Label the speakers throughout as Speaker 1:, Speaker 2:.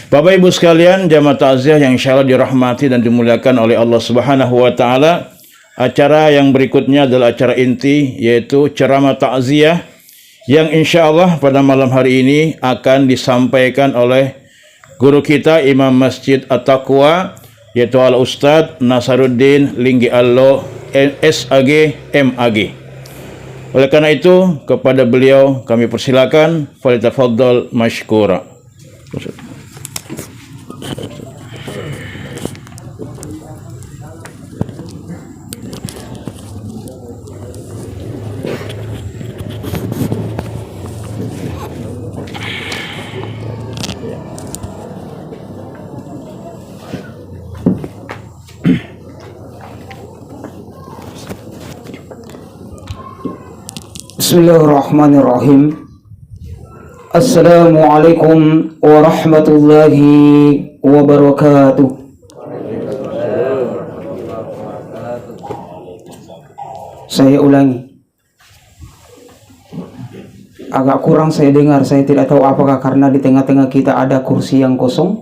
Speaker 1: Bapak Ibu sekalian, jamaah takziah yang insyaallah dirahmati dan dimuliakan oleh Allah Subhanahu wa taala, acara yang berikutnya adalah acara inti, yaitu ceramah takziah yang insyaallah pada malam hari ini akan disampaikan oleh guru kita Imam Masjid At-Taqwa, yaitu Al-Ustadz Nasaruddin Linggi Allo SAG MAG. Oleh karena itu, kepada beliau kami persilakan, falyatafaddal mashkura.
Speaker 2: Bismillahirrahmanirrahim. Assalamualaikum warahmatullahi wabarakatuh. Saya ulangi. Agak kurang saya dengar, saya tidak tahu apakah karena di tengah-tengah kita ada kursi yang kosong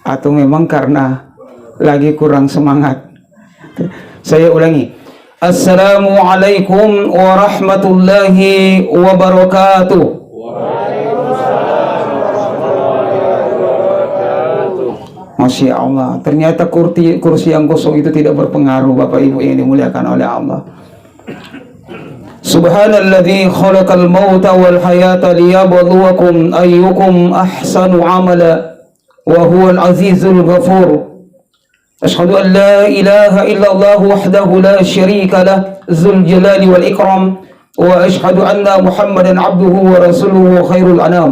Speaker 2: atau memang karena lagi kurang semangat. Saya ulangi. Assalamualaikum warahmatullahi wabarakatuh. Masya Allah, ternyata kursi yang kosong itu tidak berpengaruh, Bapak Ibu yang dimuliakan oleh Allah. Subhanalladzi khalaqal mauta wal hayata liyabluwakum ayyukum ahsanu amala wa huwal azizul ghafur. أشهد أن لا إله إلا الله وحده لا شريك له ذو الجلال والإكرام وأشهد أن محمدا عبده ورسوله خير الأنام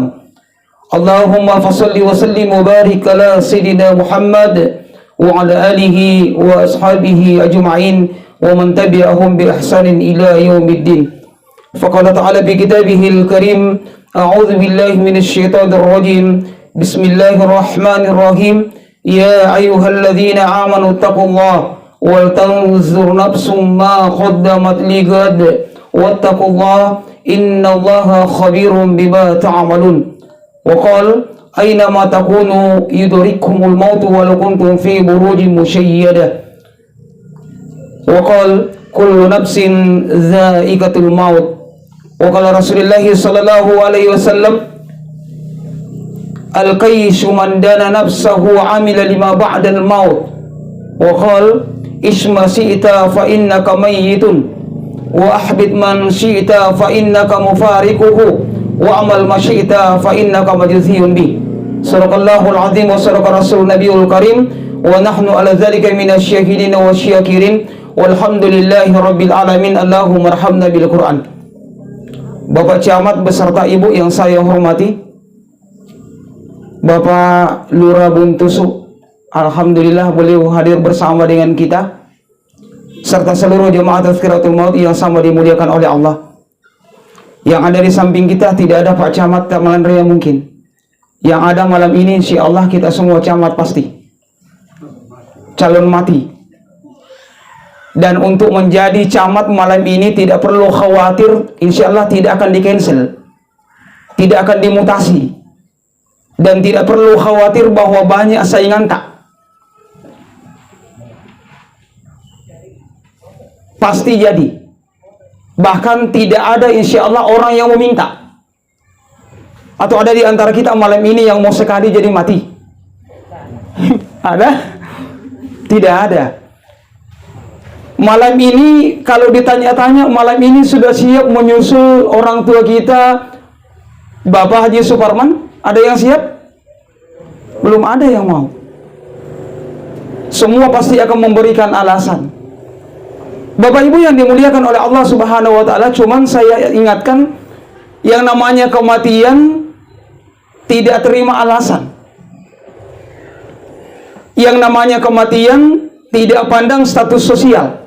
Speaker 2: اللهم فصل وسلم وبارك على سيدنا محمد وعلى آله وأصحابه أجمعين ومن تبعهم بإحسان إلى يوم الدين فقال تعالى بكتابه الكريم أعوذ بالله من الشيطان الرجيم بسم الله الرحمن الرحيم يا أيها الذين آمنوا اتقوا الله ولتنظر نفس ما قدمت لغد واتقوا الله إن الله خبير بما تعملون وقال أينما تكونوا يدرككم الموت ولو كنتم في بروج مشيدة وقال كل نفس ذائقة الموت وقال رسول الله صلى الله عليه وسلم Al-Qaishu man dana nafsahu amila lima ba'dal maut wa qal isma syi'ta fa innaka mayyitun wa ahbit man syi'ta fa innaka mufariquhu wa amal ma syi'ta fa innaka majziyun bi. Sadaqallahul azim wa sadaqa rasul nabiyul karim wa nahnu ala dzalika minasyahidin wa syakirin walhamdulillahi rabbil alamin. Allahumma arhamna bil Qur'an. Bapak Camat beserta Ibu yang saya hormati, Bapak Lurah Buntusu, alhamdulillah beliau hadir bersama dengan kita, serta seluruh jemaah Tazkiratul Maut yang sama dimuliakan oleh Allah. Yang ada di samping kita tidak ada Pak Camat Taman Raya mungkin. Yang ada malam ini insya Allah kita semua camat pasti calon mati. Dan untuk menjadi camat malam ini tidak perlu khawatir, insya Allah tidak akan di-cancel, tidak akan dimutasi. Dan tidak perlu khawatir bahwa banyak saingan, tak. Pasti jadi. Bahkan tidak ada insya Allah orang yang meminta. Atau ada di antara kita malam ini yang mau sekali jadi mati? Ada? Tidak ada. Malam ini kalau ditanya-tanya, malam ini sudah siap menyusul orang tua kita, Bapak Haji Suparman? Ada yang siap? Belum ada yang mau. Semua pasti akan memberikan alasan. Bapak Ibu yang dimuliakan oleh Allah Subhanahu wa taala, cuman saya ingatkan yang namanya kematian tidak terima alasan. Yang namanya kematian tidak pandang status sosial.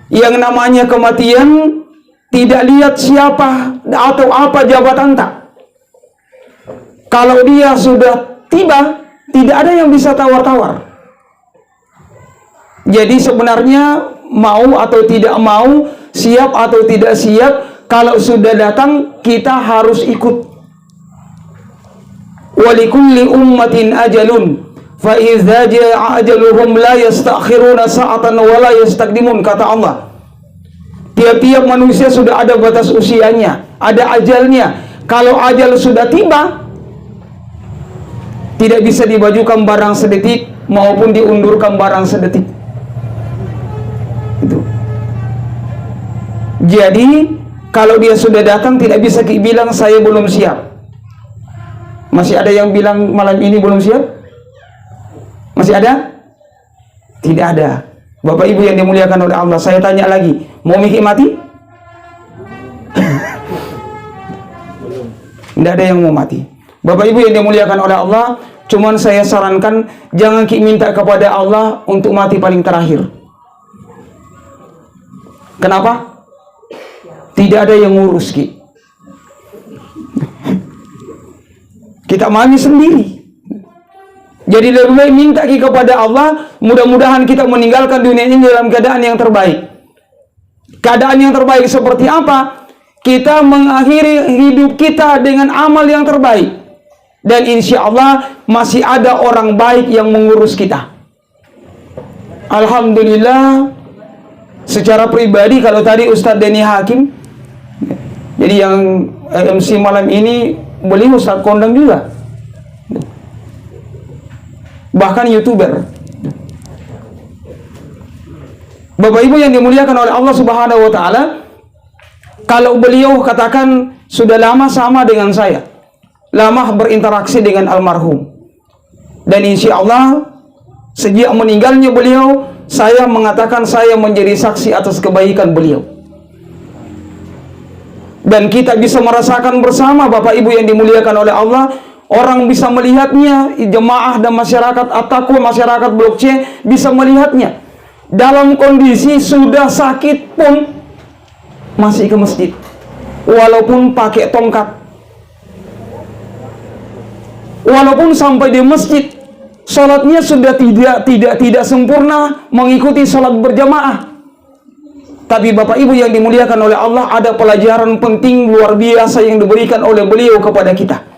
Speaker 2: Yang namanya kematian tidak lihat siapa atau apa jabatan, tak. Kalau dia sudah tiba, tidak ada yang bisa tawar-tawar. Jadi sebenarnya mau atau tidak mau, siap atau tidak siap, kalau sudah datang kita harus ikut. Wa likulli ummatin ajalun fa idza jaa ajaluhum la yastakhiruna sa'atan wa la yastaqdimun, kata Allah. Tiap-tiap manusia sudah ada batas usianya, ada ajalnya. Kalau ajal sudah tiba, tidak bisa dibajukan barang sedetik maupun diundurkan barang sedetik. Itu. Jadi kalau dia sudah datang tidak bisa bilang saya belum siap. Masih ada yang bilang malam ini belum siap? Masih ada? Tidak ada. Bapak Ibu yang dimuliakan oleh Allah, saya tanya lagi, mau Miki mati? Tidak ada yang mau mati. Bapak Ibu yang dimuliakan oleh Allah, cuman saya sarankan jangan Ki minta kepada Allah untuk mati paling terakhir. Kenapa? Tidak ada yang ngurus, Ki. Kita mati sendiri. Jadi lebih baik minta kepada Allah, mudah-mudahan kita meninggalkan dunia ini dalam keadaan yang terbaik. Keadaan yang terbaik seperti apa? Kita mengakhiri hidup kita dengan amal yang terbaik. Dan insya Allah masih ada orang baik yang mengurus kita. Alhamdulillah, secara pribadi kalau tadi Ustadz Denny Hakim, jadi yang MC malam ini beliau Ustadz kondang juga. Bahkan YouTuber. Bapak Ibu yang dimuliakan oleh Allah Subhanahu wa taala, kalau beliau katakan sudah lama sama dengan saya, lama berinteraksi dengan almarhum, dan insya Allah sejak meninggalnya beliau, saya mengatakan saya menjadi saksi atas kebaikan beliau. Dan kita bisa merasakan bersama Bapak Ibu yang dimuliakan oleh Allah. Orang bisa melihatnya, jemaah dan masyarakat at-taqwa, masyarakat Blok C bisa melihatnya. Dalam kondisi sudah sakit pun masih ke masjid. Walaupun pakai tongkat. Walaupun sampai di masjid, sholatnya sudah tidak sempurna mengikuti sholat berjamaah. Tapi Bapak Ibu yang dimuliakan oleh Allah, ada pelajaran penting luar biasa yang diberikan oleh beliau kepada kita.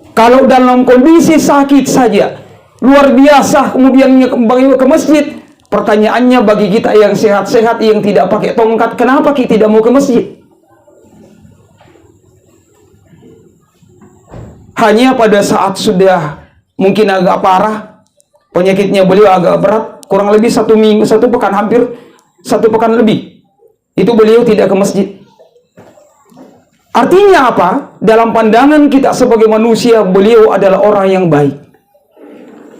Speaker 2: Kalau dalam kondisi sakit saja, luar biasa, kemudian kembali ke masjid, pertanyaannya bagi kita yang sehat-sehat, yang tidak pakai tongkat, kenapa kita tidak mau ke masjid? Hanya pada saat sudah mungkin agak parah, penyakitnya beliau agak berat, kurang lebih 1 minggu, 1 pekan, hampir 1 pekan lebih, itu beliau tidak ke masjid. Artinya apa? Dalam pandangan kita sebagai manusia, beliau adalah orang yang baik,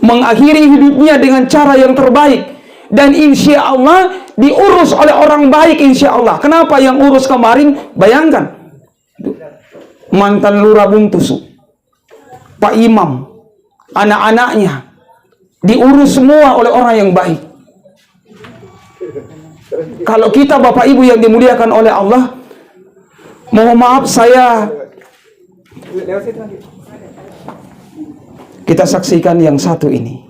Speaker 2: mengakhiri hidupnya dengan cara yang terbaik, dan insya Allah diurus oleh orang baik insya Allah. Kenapa yang urus kemarin? Bayangkan, mantan lurah Buntusu, Pak Imam, anak-anaknya diurus semua oleh orang yang baik. Kalau kita Bapak Ibu yang dimuliakan oleh Allah, mohon maaf kita saksikan yang satu ini.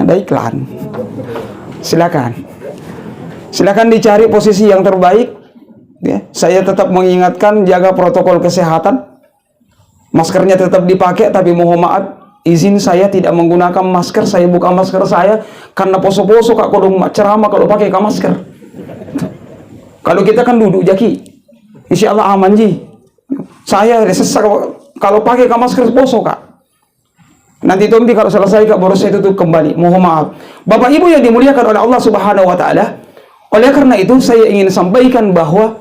Speaker 2: Ada iklan. Silakan dicari posisi yang terbaik. Ya, saya tetap mengingatkan jaga protokol kesehatan. Maskernya tetap dipakai, tapi mohon maaf, izin saya tidak menggunakan masker. Saya buka masker saya karena poso-poso kak kodong ceramah kalau pakai masker. Kalau kita kan duduk jaki, insya Allah aman ji. Saya sesak kalau pakai masker poso kak. Nanti kalau selesai kak baru saya tutup kembali. Mohon maaf. Bapak Ibu yang dimuliakan oleh Allah Subhanahu wa taala. Oleh karena itu saya ingin sampaikan bahwa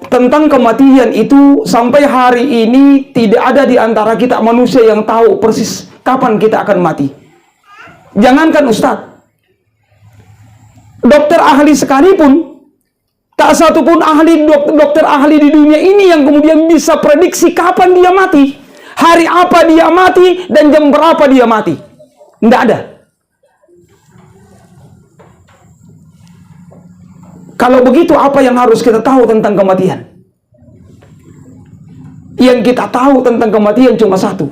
Speaker 2: tentang kematian itu sampai hari ini tidak ada di antara kita manusia yang tahu persis kapan kita akan mati. Jangankan Ustadz, dokter ahli sekalipun, tak satu pun dokter ahli di dunia ini yang kemudian bisa prediksi kapan dia mati, hari apa dia mati, dan jam berapa dia mati. Tidak ada. Kalau begitu, apa yang harus kita tahu tentang kematian? Yang kita tahu tentang kematian cuma satu.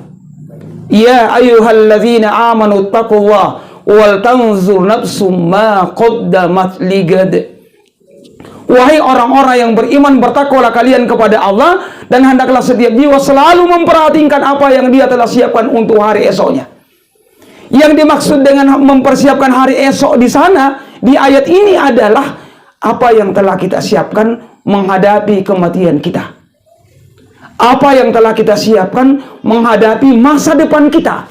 Speaker 2: Ya ayyuhalladzina amanu taqullah wal tanzur nafsum ma qaddamat ligad Wahai orang-orang yang beriman, bertakwalah kalian kepada Allah, dan hendaklah setiap jiwa selalu memperhatikan apa yang dia telah siapkan untuk hari esoknya. Yang dimaksud dengan mempersiapkan hari esok di sana, di ayat ini adalah apa yang telah kita siapkan menghadapi kematian kita. Apa yang telah kita siapkan menghadapi masa depan kita.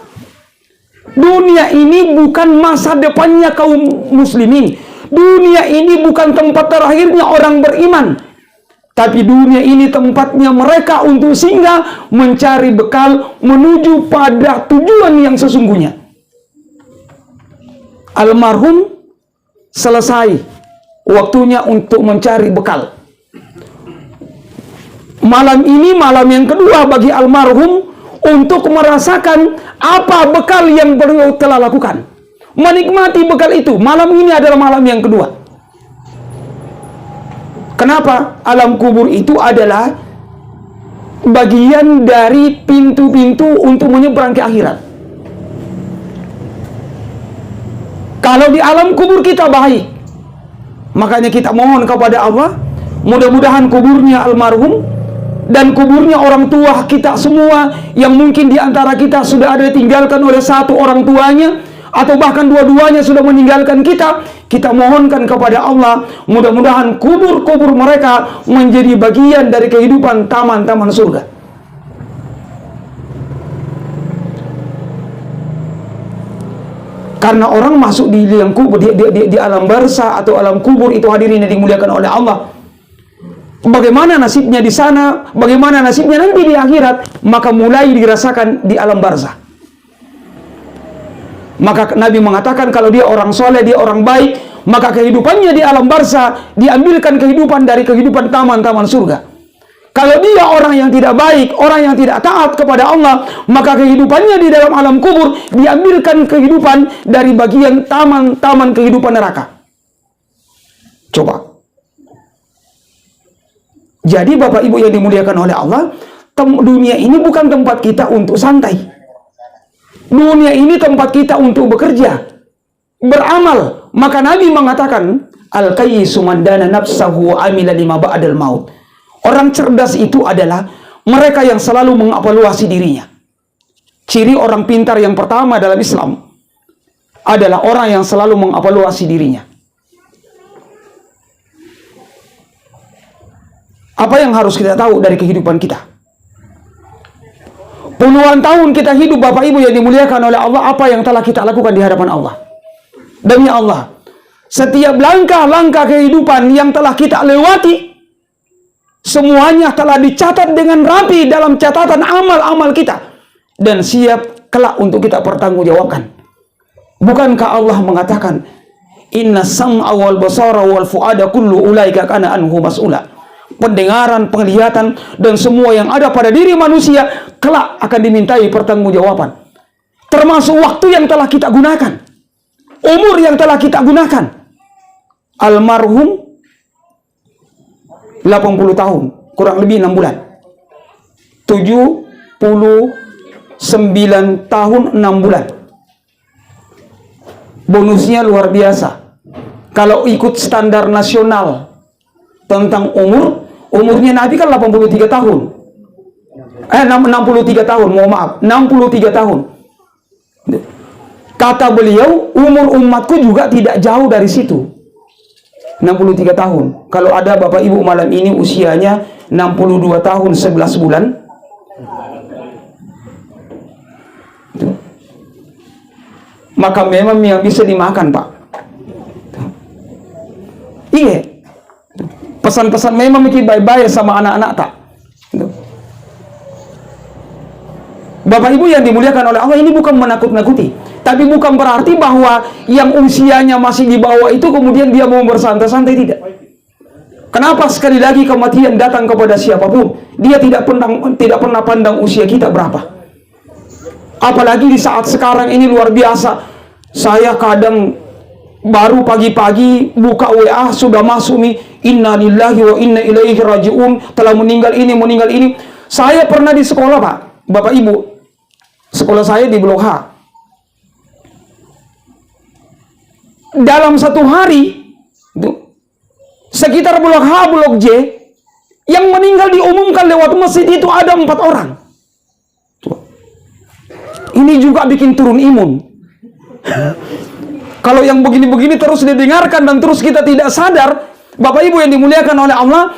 Speaker 2: Dunia ini bukan masa depannya kaum muslimin. Dunia ini bukan tempat terakhirnya orang beriman. Tapi dunia ini tempatnya mereka untuk singgah, mencari bekal, menuju pada tujuan yang sesungguhnya. Almarhum selesai waktunya untuk mencari bekal. Malam ini malam yang kedua bagi almarhum untuk merasakan apa bekal yang beliau telah lakukan. Menikmati bekal itu. Malam ini adalah malam yang kedua. Kenapa? Alam kubur itu adalah bagian dari pintu-pintu untuk menyeberang ke akhirat. Kalau di alam kubur kita baik, makanya kita mohon kepada Allah, mudah-mudahan kuburnya almarhum dan kuburnya orang tua kita semua yang mungkin di antara kita sudah ada ditinggalkan oleh satu orang tuanya, atau bahkan dua-duanya sudah meninggalkan kita, kita mohonkan kepada Allah, mudah-mudahan kubur-kubur mereka menjadi bagian dari kehidupan taman-taman surga. Karena orang masuk di liang kubur, di alam barzah atau alam kubur itu, hadirin yang dimuliakan oleh Allah, bagaimana nasibnya di sana, bagaimana nasibnya nanti di akhirat, maka mulai dirasakan di alam barzah. Maka Nabi mengatakan kalau dia orang soleh, dia orang baik, maka kehidupannya di alam barzah diambilkan kehidupan dari kehidupan taman-taman surga. Kalau dia orang yang tidak baik, orang yang tidak taat kepada Allah, maka kehidupannya di dalam alam kubur diambilkan kehidupan dari bagian taman-taman kehidupan neraka. Coba. Jadi Bapak Ibu yang dimuliakan oleh Allah, dunia ini bukan tempat kita untuk santai. Dunia ini tempat kita untuk bekerja, beramal. Maka Nabi mengatakan, al-qayyisu man dana nafsahu wa amila lima ba'dal maut. Orang cerdas itu adalah mereka yang selalu mengevaluasi dirinya. Ciri orang pintar yang pertama dalam Islam adalah orang yang selalu mengevaluasi dirinya. Apa yang harus kita tahu dari kehidupan kita? Puluhan tahun kita hidup, Bapak Ibu yang dimuliakan oleh Allah, apa yang telah kita lakukan di hadapan Allah? Demi Allah, setiap langkah-langkah kehidupan yang telah kita lewati, semuanya telah dicatat dengan rapi dalam catatan amal-amal kita, dan siap kelak untuk kita pertanggungjawabkan. Bukankah Allah mengatakan, inna sam'a wal basara wal fu'ada kullu ulaika kana anhu mas'ula. Pendengaran, penglihatan, dan semua yang ada pada diri manusia kelak akan dimintai pertanggungjawaban. Termasuk waktu yang telah kita gunakan, umur yang telah kita gunakan. Almarhum 80 tahun, kurang lebih 6 bulan. 79 tahun 6 bulan. Bonusnya luar biasa. Kalau ikut standar nasional tentang umurnya Nabi kan 83 tahun. 63 tahun, mohon maaf, 63 tahun. Kata beliau, umur umatku juga tidak jauh dari situ. 63 tahun. Kalau ada Bapak Ibu malam ini usianya 62 tahun 11 bulan, maka memang yang bisa dimakan, Pak. Iya. Pesan-pesan memang mikir baik-baik sama anak-anak tak. Bapak Ibu yang dimuliakan oleh Allah, ini bukan menakut-nakuti, tapi bukan berarti bahwa yang usianya masih di bawah itu kemudian dia mau bersantai-santai, tidak. Kenapa? Sekali lagi kematian datang kepada siapapun, dia tidak pernah pandang usia kita berapa. Apalagi di saat sekarang ini luar biasa. Saya kadang baru pagi-pagi buka WA sudah masuk nih, inna lillahi wa inna ilaihi raji'un, telah meninggal ini. Saya pernah di sekolah, Pak, Bapak Ibu, sekolah saya di Blok H. Dalam satu hari sekitar blok H, blok J, yang meninggal diumumkan lewat masjid itu ada 4 orang. Ini juga bikin turun imun. Kalau yang begini-begini terus didengarkan dan terus kita tidak sadar, Bapak Ibu yang dimuliakan oleh Allah,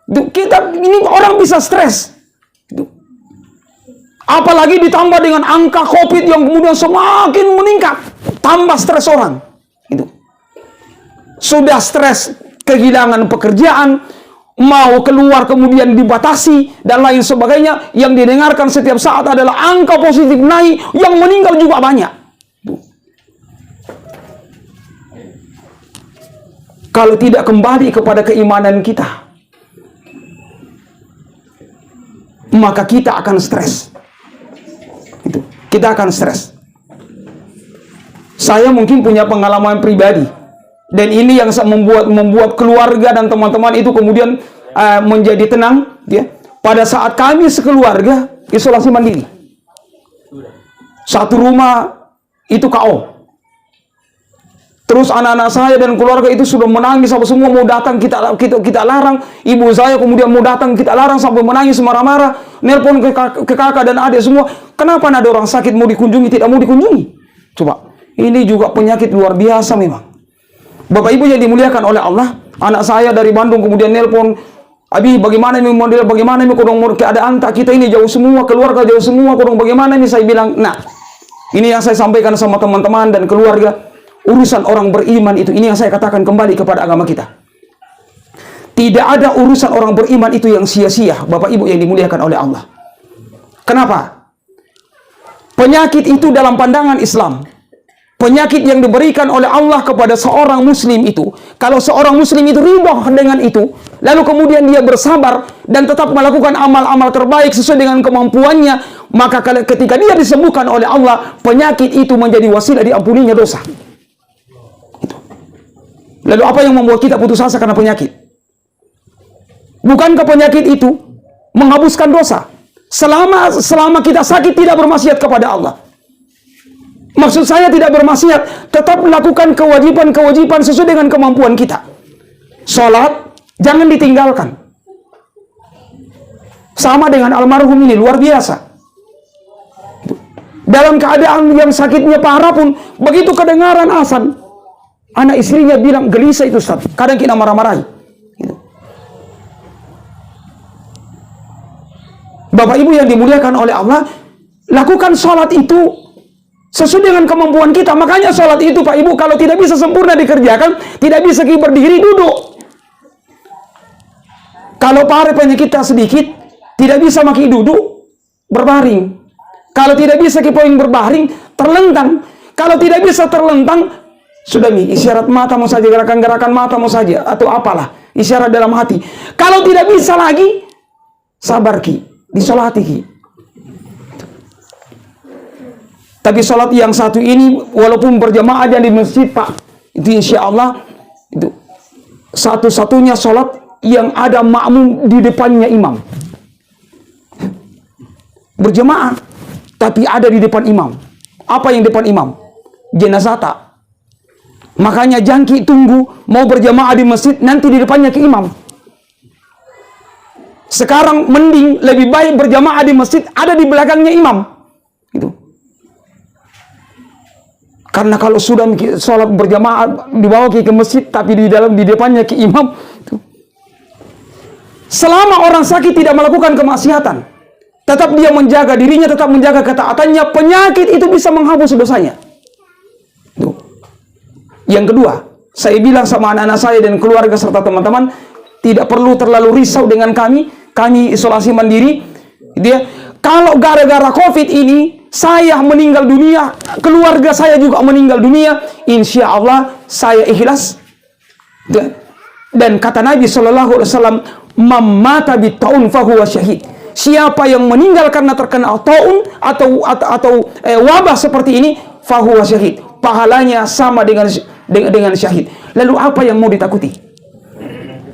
Speaker 2: kita ini orang bisa stres. Apalagi ditambah dengan angka COVID yang kemudian semakin meningkat, tambah stres orang. Itu sudah stres kehilangan pekerjaan, mau keluar kemudian dibatasi dan lain sebagainya. Yang didengarkan setiap saat adalah angka positif naik, yang meninggal juga banyak. Kalau tidak kembali kepada keimanan kita, maka kita akan stres. Kita akan stres. Saya mungkin punya pengalaman pribadi, dan ini yang membuat keluarga dan teman-teman itu kemudian menjadi tenang, ya. Pada saat kami sekeluarga isolasi mandiri, satu rumah itu KO. Terus anak-anak saya dan keluarga itu sudah menangis sampai semua mau datang, kita larang. Ibu saya kemudian mau datang, kita larang sampai menangis marah-marah. Nelpon ke kakak dan adik semua. Kenapa ada orang sakit mau dikunjungi, tidak mau dikunjungi? Coba, ini juga penyakit luar biasa memang. Bapak Ibu yang dimuliakan oleh Allah, anak saya dari Bandung kemudian nelpon, Abi bagaimana ini model, bagaimana ini kodong keadaan tak kita ini jauh semua, keluarga jauh semua, kodong bagaimana ini? Saya bilang, nah, ini yang saya sampaikan sama teman-teman dan keluarga. Urusan orang beriman itu, ini yang saya katakan kembali kepada agama kita. Tidak ada urusan orang beriman itu yang sia-sia, Bapak Ibu yang dimuliakan oleh Allah. Kenapa? Penyakit itu dalam pandangan Islam, penyakit yang diberikan oleh Allah kepada seorang muslim itu, kalau seorang muslim itu ridha dengan itu, lalu kemudian dia bersabar dan tetap melakukan amal-amal terbaik sesuai dengan kemampuannya, maka ketika dia disembuhkan oleh Allah, penyakit itu menjadi wasilah diampuninya dosa. Lalu apa yang membuat kita putus asa karena penyakit? Bukankah penyakit itu menghapuskan dosa? Selama kita sakit tidak bermaksiat kepada Allah. Maksud saya tidak bermaksiat, tetap melakukan kewajiban-kewajiban sesuai dengan kemampuan kita. Sholat, jangan ditinggalkan. Sama dengan almarhum ini, luar biasa. Dalam keadaan yang sakitnya parah pun, begitu kedengaran azan, anak istrinya bilang, gelisah itu Ustaz. Kadang kita marah-marahi. Gitu. Bapak Ibu yang dimuliakan oleh Allah, lakukan sholat itu sesuai dengan kemampuan kita. Makanya sholat itu Pak Ibu, kalau tidak bisa sempurna dikerjakan, tidak bisa berdiri, duduk. Kalau penyakit kita sedikit, tidak bisa maki duduk, berbaring. Kalau tidak bisa kipoing berbaring, terlentang. Kalau tidak bisa terlentang, sudah isyarat mata mau saja, gerakan-gerakan mata mau saja, atau apalah, isyarat dalam hati. Kalau tidak bisa lagi, sabar ki, disolati ki. Tapi sholat yang satu ini, walaupun berjamaah aja di masjid Pak, itu insya Allah, itu satu-satunya sholat yang ada makmum di depannya imam. Berjamaah, tapi ada di depan imam. Apa yang depan imam? Jenazah. Makanya jangki tunggu mau berjamaah di masjid, nanti di depannya ke imam. Sekarang mending lebih baik berjamaah di masjid, ada di belakangnya imam. Gitu. Karena kalau sudah sholat berjamaah dibawa ke masjid, tapi di depannya ke imam, gitu. Selama orang sakit tidak melakukan kemaksiatan, tetap dia menjaga dirinya, tetap menjaga ketaatannya, penyakit itu bisa menghapus dosanya. Gitu. Yang kedua, saya bilang sama anak-anak saya dan keluarga serta teman-teman, tidak perlu terlalu risau dengan kami isolasi mandiri. Dia, kalau gara-gara COVID ini, saya meninggal dunia, keluarga saya juga meninggal dunia, insya Allah saya ikhlas. Dan kata Nabi SAW, "Mamata bitaun fahuwa syahid." Siapa yang meninggal karena terkena taun atau wabah seperti ini, fahuwa syahid. Pahalanya sama dengan syahid. Lalu apa yang mau ditakuti?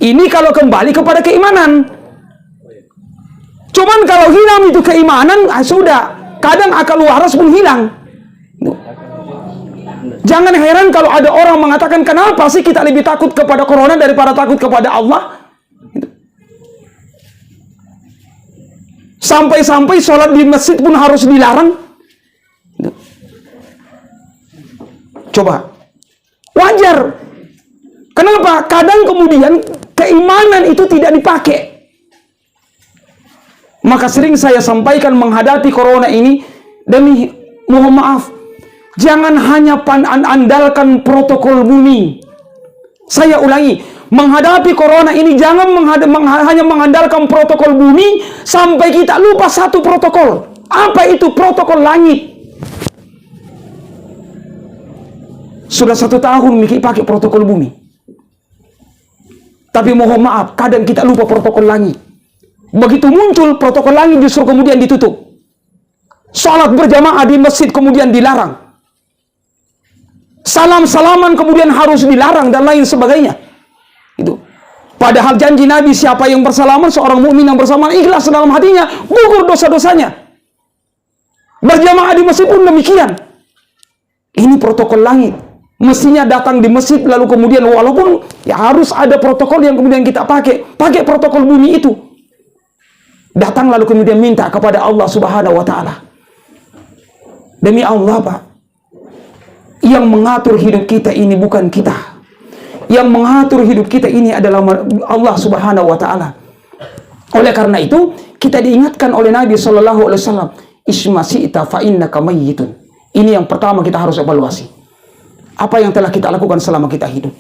Speaker 2: Ini kalau kembali kepada keimanan. Cuman kalau hilang itu keimanan, sudah. Kadang akal waras pun hilang. Jangan heran kalau ada orang mengatakan, kenapa sih kita lebih takut kepada corona daripada takut kepada Allah? Sampai-sampai sholat di masjid pun harus dilarang. Coba, wajar. Kenapa? Kadang kemudian keimanan itu tidak dipakai. Maka sering saya sampaikan menghadapi corona ini, demi mohon maaf, jangan hanya andalkan protokol bumi. Saya ulangi, menghadapi corona ini jangan hanya mengandalkan protokol bumi sampai kita lupa satu protokol. Apa itu? Protokol langit. Sudah 1 tahun Miki pakai protokol bumi. Tapi mohon maaf, kadang kita lupa protokol langit. Begitu muncul protokol langit justru kemudian ditutup. Salat berjamaah di masjid kemudian dilarang. Salam-salaman kemudian harus dilarang dan lain sebagainya. Itu. Padahal janji Nabi, siapa yang bersalaman, seorang mukmin yang bersalaman ikhlas dalam hatinya, gugur dosa-dosanya. Berjamaah di masjid pun demikian. Ini protokol langit. Mestinya datang di masjid lalu kemudian walaupun ya harus ada protokol yang kemudian kita pakai protokol bumi itu. Datang lalu kemudian minta kepada Allah Subhanahu wa taala. Demi Allah, Pak, yang mengatur hidup kita ini bukan kita. Yang mengatur hidup kita ini adalah Allah Subhanahu wa taala. Oleh karena itu, kita diingatkan oleh Nabi sallallahu alaihi wasallam, "Isma syi'ta fa innaka mayyitun." Ini yang pertama kita harus evaluasi. Apa yang telah kita lakukan selama kita hidup?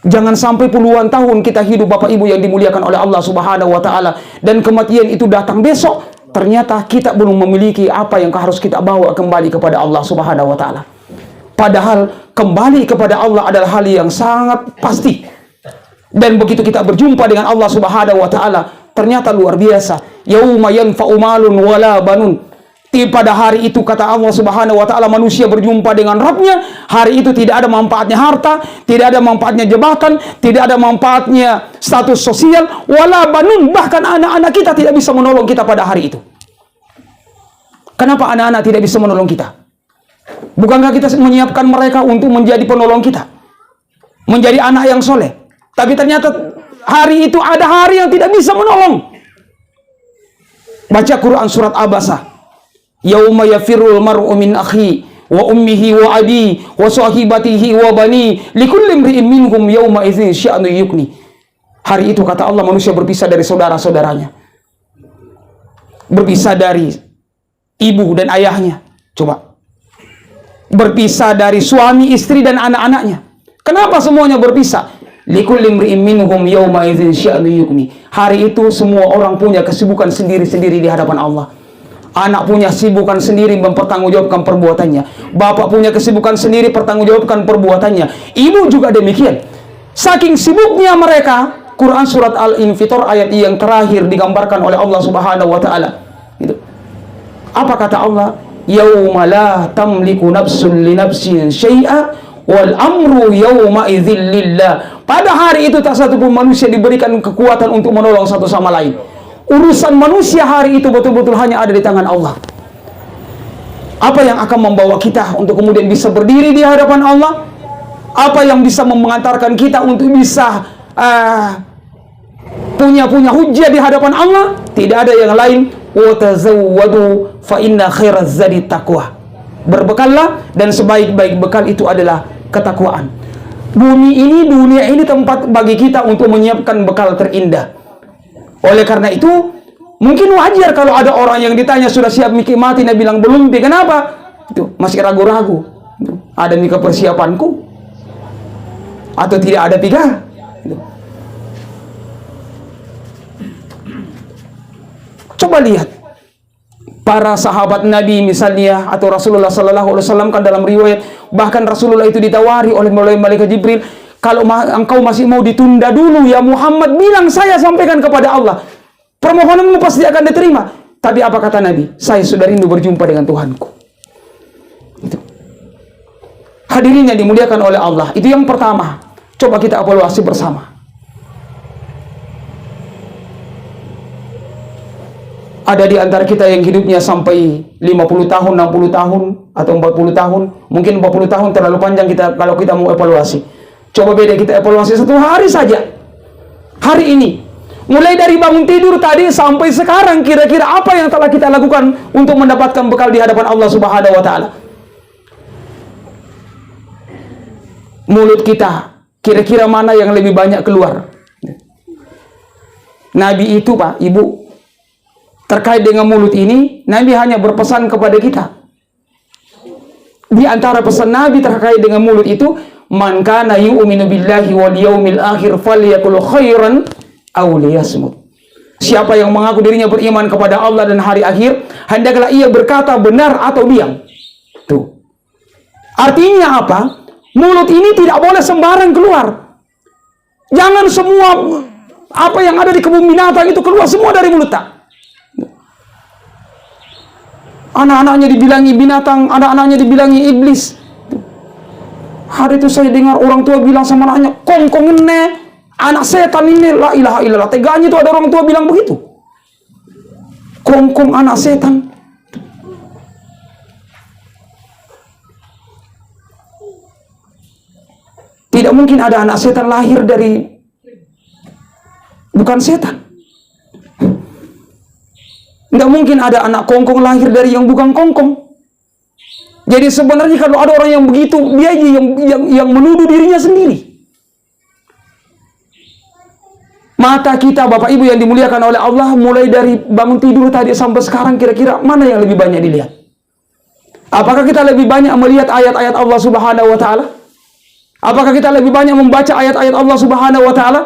Speaker 2: Jangan sampai puluhan tahun kita hidup, Bapak Ibu yang dimuliakan oleh Allah Subhanahu wa taala, dan kematian itu datang besok, ternyata kita belum memiliki apa yang harus kita bawa kembali kepada Allah Subhanahu wa taala. Padahal kembali kepada Allah adalah hal yang sangat pasti. Dan begitu kita berjumpa dengan Allah Subhanahu wa taala, ternyata luar biasa. Yauma yanfa'u malun wala banun. Pada hari itu kata Allah Subhanahu wa taala, manusia berjumpa dengan Rabbnya. Hari itu tidak ada manfaatnya harta, tidak ada manfaatnya jabatan, tidak ada manfaatnya status sosial, wala banun, bahkan anak-anak kita tidak bisa menolong kita pada hari itu. Kenapa anak-anak tidak bisa menolong kita? Bukankah kita menyiapkan mereka untuk menjadi penolong kita? Menjadi anak yang soleh. Tapi ternyata hari itu ada hari yang tidak bisa menolong. Baca Quran surat Abasa. Yauma yafirul mar'u min akhi wa ummihi wa abi wa sahibatihi wa bani likulli imri'in minhum yauma idzin sya'nu yukni. Hari itu kata Allah manusia berpisah dari saudara-saudaranya. Berpisah dari ibu dan ayahnya. Coba. Berpisah dari suami, istri dan anak-anaknya. Kenapa semuanya berpisah? Likulli imri'in minhum yauma idzin sya'nu yukni. Hari itu semua orang punya kesibukan sendiri-sendiri di hadapan Allah. Anak punya kesibukan sendiri mempertanggungjawabkan perbuatannya. Bapak punya kesibukan sendiri pertanggungjawabkan perbuatannya. Ibu juga demikian. Saking sibuknya mereka, Quran surat Al-Infitor ayat yang terakhir digambarkan oleh Allah Subhanahu wa taala. Gitu. Apa kata Allah? Yauma la tamliku nafsun li nafsin syai'a wal amru yauma idzil lillah. Pada hari itu tak satu pun manusia diberikan kekuatan untuk menolong satu sama lain. Urusan manusia hari itu betul-betul hanya ada di tangan Allah. Apa yang akan membawa kita untuk kemudian bisa berdiri di hadapan Allah? Apa yang bisa mengantarkan kita untuk bisa punya hujjah di hadapan Allah? Tidak ada yang lain. Wa tazawwadu fa inna khairaz zadi taqwa. Berbekallah dan sebaik-baik bekal itu adalah ketakwaan. Dunia ini tempat bagi kita untuk menyiapkan bekal terindah. Oleh karena itu, mungkin wajar kalau ada orang yang ditanya sudah siap Miki mati, Nabi bilang belum. Kenapa? Itu masih ragu-ragu. Ada Miki persiapanku atau tidak ada tiga? Coba lihat para sahabat Nabi misalnya atau Rasulullah Sallallahu Alaihi Wasallam kan dalam riwayat bahkan Rasulullah itu ditawari oleh malaikat Jibril. Kalau engkau masih mau ditunda dulu ya Muhammad, bilang saya sampaikan kepada Allah. Permohonanmu pasti akan diterima. Tapi apa kata Nabi? Saya sudah rindu berjumpa dengan Tuhanku. Itu. Hadirin yang dimuliakan oleh Allah. Itu yang pertama. Coba kita evaluasi bersama. Ada di antara kita yang hidupnya sampai 50 tahun, 60 tahun, atau 40 tahun. Mungkin 40 tahun terlalu panjang kalau kita mau evaluasi. Coba beda kita evaluasi 1 hari saja. Hari ini. Mulai dari bangun tidur tadi sampai sekarang, kira-kira apa yang telah kita lakukan untuk mendapatkan bekal di hadapan Allah Subhanahu wa Ta'ala? Mulut kita, kira-kira mana yang lebih banyak keluar? Nabi itu, Pak, Ibu, terkait dengan mulut ini, Nabi hanya berpesan kepada kita. Di antara pesan Nabi terkait dengan mulut itu, man kana yu'minu billahi wal yaumil akhir falyakul khairan aw liyasmut. Siapa yang mengaku dirinya beriman kepada Allah dan hari akhir, hendaklah ia berkata benar atau diam. Tuh. Artinya apa? Mulut ini tidak boleh sembarang keluar. Jangan semua apa yang ada di kebun binatang itu keluar semua dari mulut tak. Anak-anaknya dibilangi binatang, anak-anaknya dibilangi iblis. Hari itu saya dengar orang tua bilang sama anaknya, kongkong ini, anak setan ini, la ilaha illallah. Teganya itu ada orang tua bilang begitu. Kongkong anak setan. Tidak mungkin ada anak setan lahir dari bukan setan. Tidak mungkin ada anak kongkong lahir dari yang bukan kongkong. Jadi sebenarnya kalau ada orang yang begitu, dia aja yang menuduh dirinya sendiri. Mata kita, Bapak Ibu yang dimuliakan oleh Allah, mulai dari bangun tidur tadi sampai sekarang, kira-kira mana yang lebih banyak dilihat? Apakah kita lebih banyak melihat ayat-ayat Allah Subhanahu wa Ta'ala? Apakah kita lebih banyak membaca ayat-ayat Allah Subhanahu wa Ta'ala?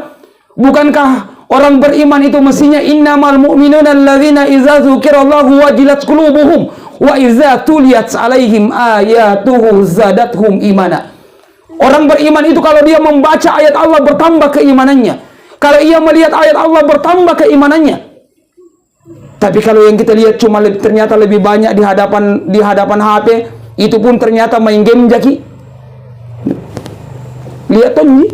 Speaker 2: Bukankah orang beriman itu mestinya innamal mu'minuna alladzina idza dzukirallahu wajilat qulubuhum wa idza tuliyat 'alaihim ayatuhu zadathum imana. Orang beriman itu kalau dia membaca ayat Allah bertambah keimanannya. Kalau ia melihat ayat Allah bertambah keimanannya. Tapi kalau yang kita lihat cuma ternyata lebih banyak di hadapan HP, itu pun ternyata main game jaki. Lihat tuh ini.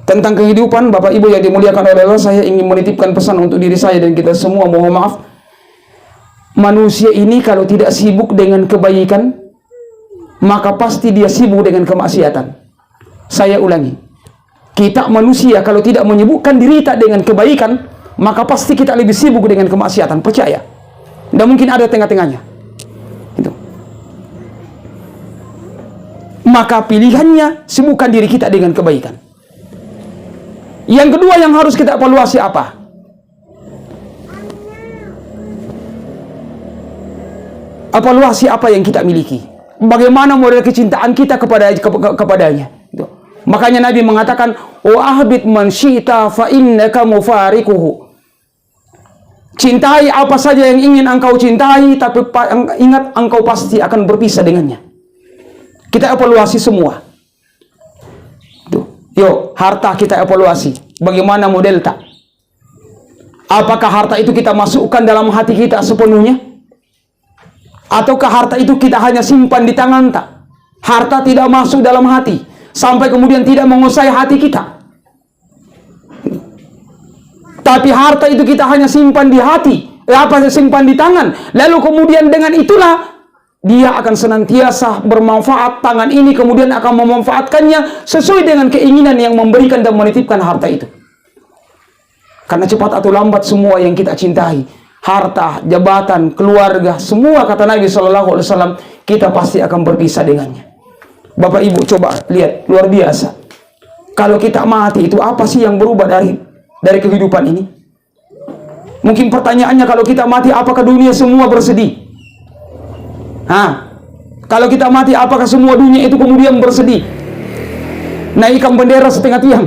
Speaker 2: Tentang kehidupan, Bapak Ibu yang dimuliakan oleh Allah, saya ingin menitipkan pesan untuk diri saya dan kita semua. Mohon maaf, manusia ini kalau tidak sibuk dengan kebaikan, maka pasti dia sibuk dengan kemaksiatan. Saya ulangi, kita manusia kalau tidak menyibukkan diri kita dengan kebaikan, maka pasti kita lebih sibuk dengan kemaksiatan. Percaya, tidak mungkin ada tengah-tengahnya. Itu. Maka pilihannya sibukkan diri kita dengan kebaikan. Yang kedua yang harus kita evaluasi apa? Evaluasi apa yang kita miliki. Bagaimana model kecintaan kita kepadanya. Makanya Nabi mengatakan, wa ahbit man syi'ta fa innaka mufariquhu. Cintai apa saja yang ingin engkau cintai, tapi ingat engkau pasti akan berpisah dengannya. Kita evaluasi semua. Yuk, harta kita evaluasi. Bagaimana model tak? Apakah harta itu kita masukkan dalam hati kita sepenuhnya? Ataukah harta itu kita hanya simpan di tangan tak? Harta tidak masuk dalam hati, sampai kemudian tidak menguasai hati kita. Tapi harta itu kita hanya simpan di hati, simpan di tangan. Lalu kemudian dengan itulah dia akan senantiasa bermanfaat. Tangan ini kemudian akan memanfaatkannya sesuai dengan keinginan yang memberikan dan menitipkan harta itu. Karena cepat atau lambat semua yang kita cintai, harta, jabatan, keluarga, semua kata Nabi SAW, kita pasti akan berpisah dengannya. Bapak Ibu coba lihat, luar biasa. Kalau kita mati itu apa sih yang berubah dari kehidupan ini? Mungkin pertanyaannya, kalau kita mati apakah dunia semua bersedih? Kalau kita mati apakah semua dunia itu kemudian bersedih? Naikkan bendera setengah tiang,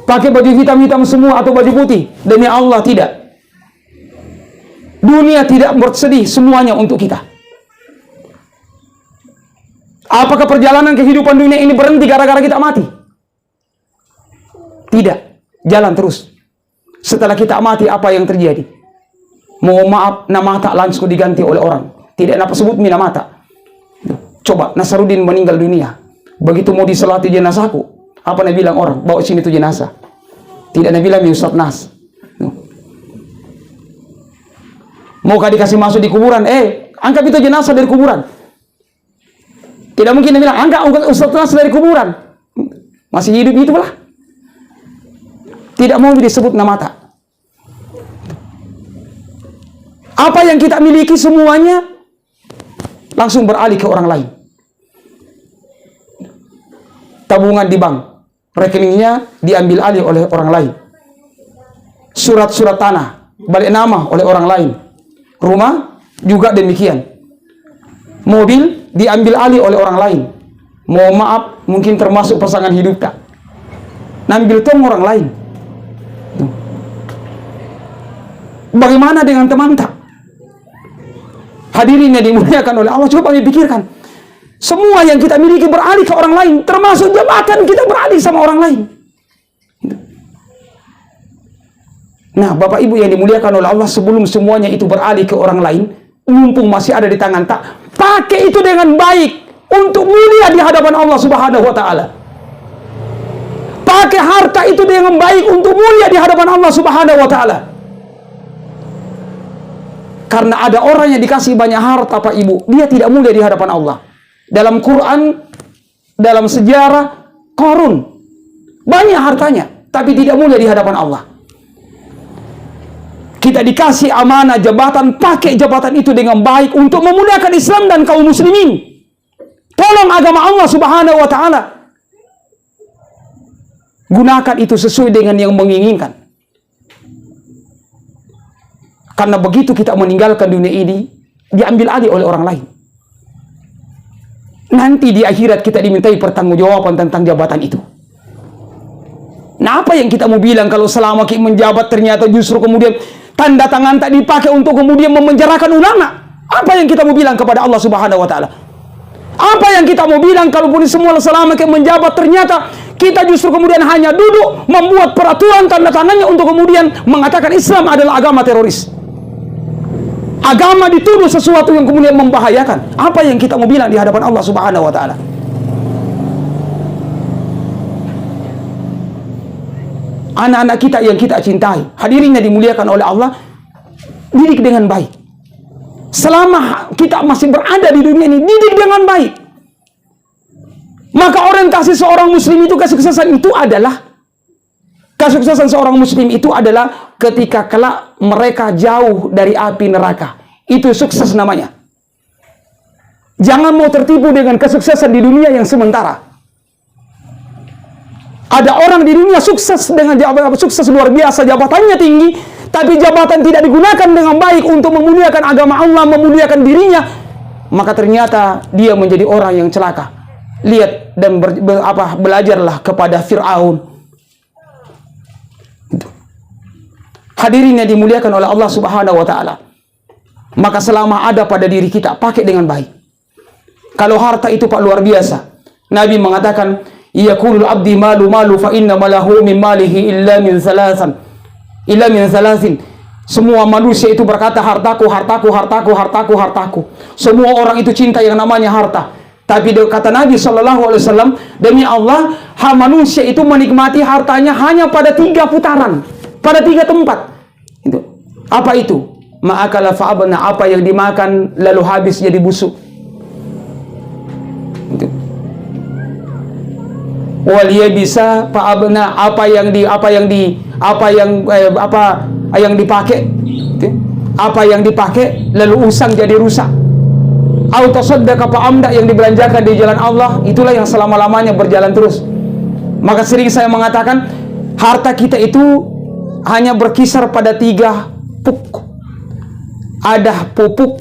Speaker 2: pakai baju hitam-hitam semua atau baju putih? Demi Allah tidak. Dunia tidak bersedih semuanya untuk kita. Apakah perjalanan kehidupan dunia ini berhenti gara-gara kita mati? Tidak, jalan terus. Setelah kita mati apa yang terjadi? Mohon maaf, nama tak langsung diganti oleh orang. Tidak nak sebut mina mata. Coba Nasaruddin meninggal dunia. Begitu mau disolati jenazahku, apa dia bilang orang? Bawa sini tuh jenazah. Tidak Nabi bilang Ustaz Nas. Maukah dikasih masuk di kuburan? Angkat itu jenazah dari kuburan. Tidak mungkin Nabi bilang, angkat Ustaz Nas dari kuburan. Masih hidup itulah. Tidak mau disebut nama tak. Apa yang kita miliki semuanya langsung beralih ke orang lain. Tabungan di bank, rekeningnya diambil alih oleh orang lain. Surat-surat tanah, balik nama oleh orang lain. Rumah juga demikian. Mobil diambil alih oleh orang lain. Mohon maaf, mungkin termasuk pasangan hidup tak. Nambil tong orang lain. Bagaimana dengan teman tak? Hadirin yang dimuliakan oleh Allah, coba pikirkan. Semua yang kita miliki beralih ke orang lain, termasuk jabatan kita beralih sama orang lain. Nah, Bapak Ibu yang dimuliakan oleh Allah, sebelum semuanya itu beralih ke orang lain, mumpung masih ada di tangan tak, pakai itu dengan baik untuk mulia di hadapan Allah Subhanahu wa taala. Pakai harta itu dengan baik untuk mulia di hadapan Allah Subhanahu wa taala. Karena ada orang yang dikasih banyak harta Pak Ibu, dia tidak mulia di hadapan Allah. Dalam Quran, dalam sejarah, Qarun banyak hartanya, tapi tidak mulia di hadapan Allah. Kita dikasih amanah jabatan, pakai jabatan itu dengan baik untuk memuliakan Islam dan kaum muslimin. Tolong agama Allah Subhanahu wa taala. Gunakan itu sesuai dengan yang menginginkan. Karena begitu kita meninggalkan dunia ini, diambil alih oleh orang lain. Nanti di akhirat kita dimintai pertanggungjawaban tentang jabatan itu. Nah, apa yang kita mau bilang kalau selama kita menjabat ternyata justru kemudian tanda tangan tak dipakai untuk kemudian memenjarakan ulama? Apa yang kita mau bilang kepada Allah Subhanahu wa taala? Apa yang kita mau bilang kalaupun semua selama kita menjabat ternyata kita justru kemudian hanya duduk membuat peraturan tanda tangannya untuk kemudian mengatakan Islam adalah agama teroris. Agama dituduh sesuatu yang kemudian membahayakan. Apa yang kita mau bilang di hadapan Allah Subhanahu wa taala? Anak-anak kita yang kita cintai, hadirin yang dimuliakan oleh Allah, didik dengan baik. Selama kita masih berada di dunia ini, didik dengan baik. Maka orientasi seorang muslim itu, kesuksesan seorang muslim itu adalah ketika kelak mereka jauh dari api neraka. Itu sukses namanya. Jangan mau tertipu dengan kesuksesan di dunia yang sementara. Ada orang di dunia sukses dengan sukses luar biasa, jabatannya tinggi, tapi jabatan tidak digunakan dengan baik untuk memuliakan agama Allah, memuliakan dirinya, maka ternyata dia menjadi orang yang celaka. Lihat dan belajarlah kepada Fir'aun. Hadirin yang dimuliakan oleh Allah Subhanahu wa taala. Maka selama ada pada diri kita, pakai dengan baik. Kalau harta itu Pak luar biasa. Nabi mengatakan, yaqulul abdi malu fa inna malahu min malihi illa min salasin. Semua manusia itu berkata hartaku. Semua orang itu cinta yang namanya harta. Tapi kata Nabi SAW, demi Allah, manusia itu menikmati hartanya hanya pada 3 putaran, pada 3 tempat. Itu. Apa itu? Ma'akala fa'abna, apa yang dimakan lalu habis jadi busuk. Itu. Waliyabisa fa'abna, apa yang dipakai. Itu. Apa yang dipakai lalu usang jadi rusak. Autosaddaqa fa'amda, yang dibelanjakan di jalan Allah, itulah yang selama-lamanya berjalan terus. Maka sering saya mengatakan, harta kita itu hanya berkisar pada 3 pupuk. Ada pupuk,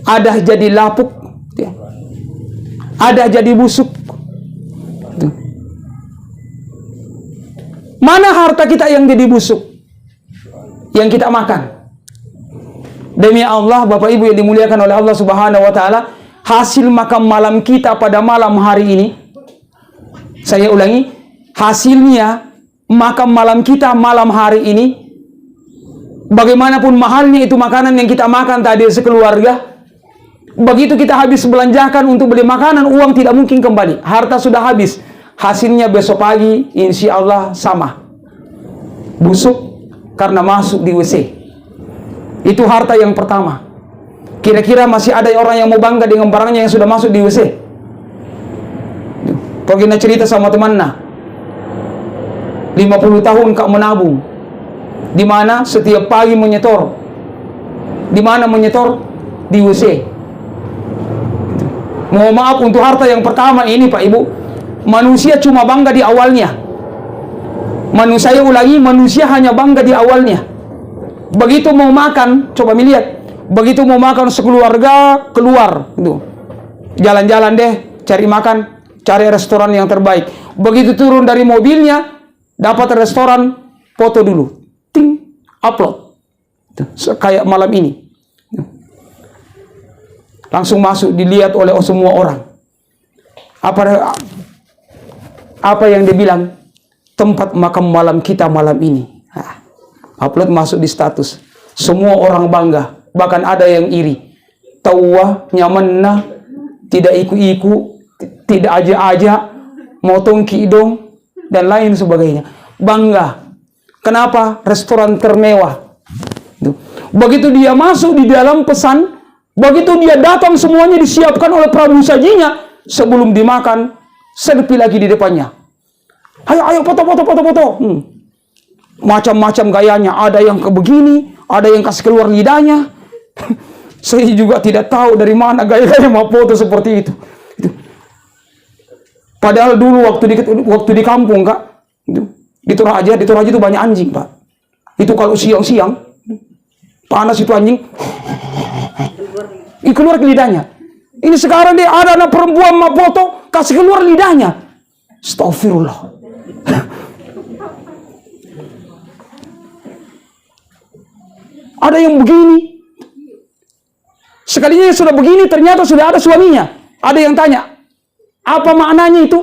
Speaker 2: ada jadi lapuk, ada jadi busuk. Mana harta kita yang jadi busuk? Yang kita makan. Demi Allah, Bapak Ibu yang dimuliakan oleh Allah Subhanahu wa taala, hasil makan malam kita pada malam hari ini, saya ulangi, hasilnya makan malam kita malam hari ini, bagaimanapun mahalnya itu makanan yang kita makan tadi sekeluarga, begitu kita habis belanjakan untuk beli makanan, uang tidak mungkin kembali. Harta sudah habis, hasilnya besok pagi insya Allah sama. busuk karena masuk di WC. Itu harta yang pertama. Kira-kira masih ada orang yang mau bangga dengan barangnya yang sudah masuk di WC? Kau kena cerita sama teman 50 tahun kak menabung, di mana setiap pagi menyetor. Di mana menyetor? Di WC. Mohon maaf untuk harta yang pertama ini Pak Ibu, manusia cuma bangga di awalnya. Saya ulangi, manusia hanya bangga di awalnya. Begitu mau makan, coba melihat. Begitu mau makan sekeluarga keluar, itu jalan-jalan deh, cari makan, cari restoran yang terbaik. Begitu turun dari mobilnya, dapat restoran, foto dulu, ting, upload. Kayak malam ini, langsung masuk dilihat oleh semua orang. Apa yang dia bilang? Tempat makam malam kita malam ini. Upload, masuk di status. Semua orang bangga. Bahkan ada yang iri. Tauwa, nyaman nah, tidak iku-iku, tidak aja-aja, motong kidong, dan lain sebagainya. Bangga. Kenapa? Restoran termewah. Begitu dia masuk di dalam pesan, begitu dia datang semuanya disiapkan oleh prabu sajinya. Sebelum dimakan, selfie lagi di depannya. Ayo foto. Macam-macam gayanya. Ada yang begini, ada yang kasih keluar lidahnya. Saya juga tidak tahu dari mana gaya-gaya mau foto seperti itu. Padahal dulu waktu di kampung kak, di Toraja itu banyak anjing Pak. Itu kalau siang-siang panas itu anjing, keluar lidahnya. Ini sekarang dia ada anak perempuan mau foto kasih keluar lidahnya. Astagfirullah. Ada yang begini. Sekalinya sudah begini, ternyata sudah ada suaminya. Ada yang tanya, apa maknanya itu?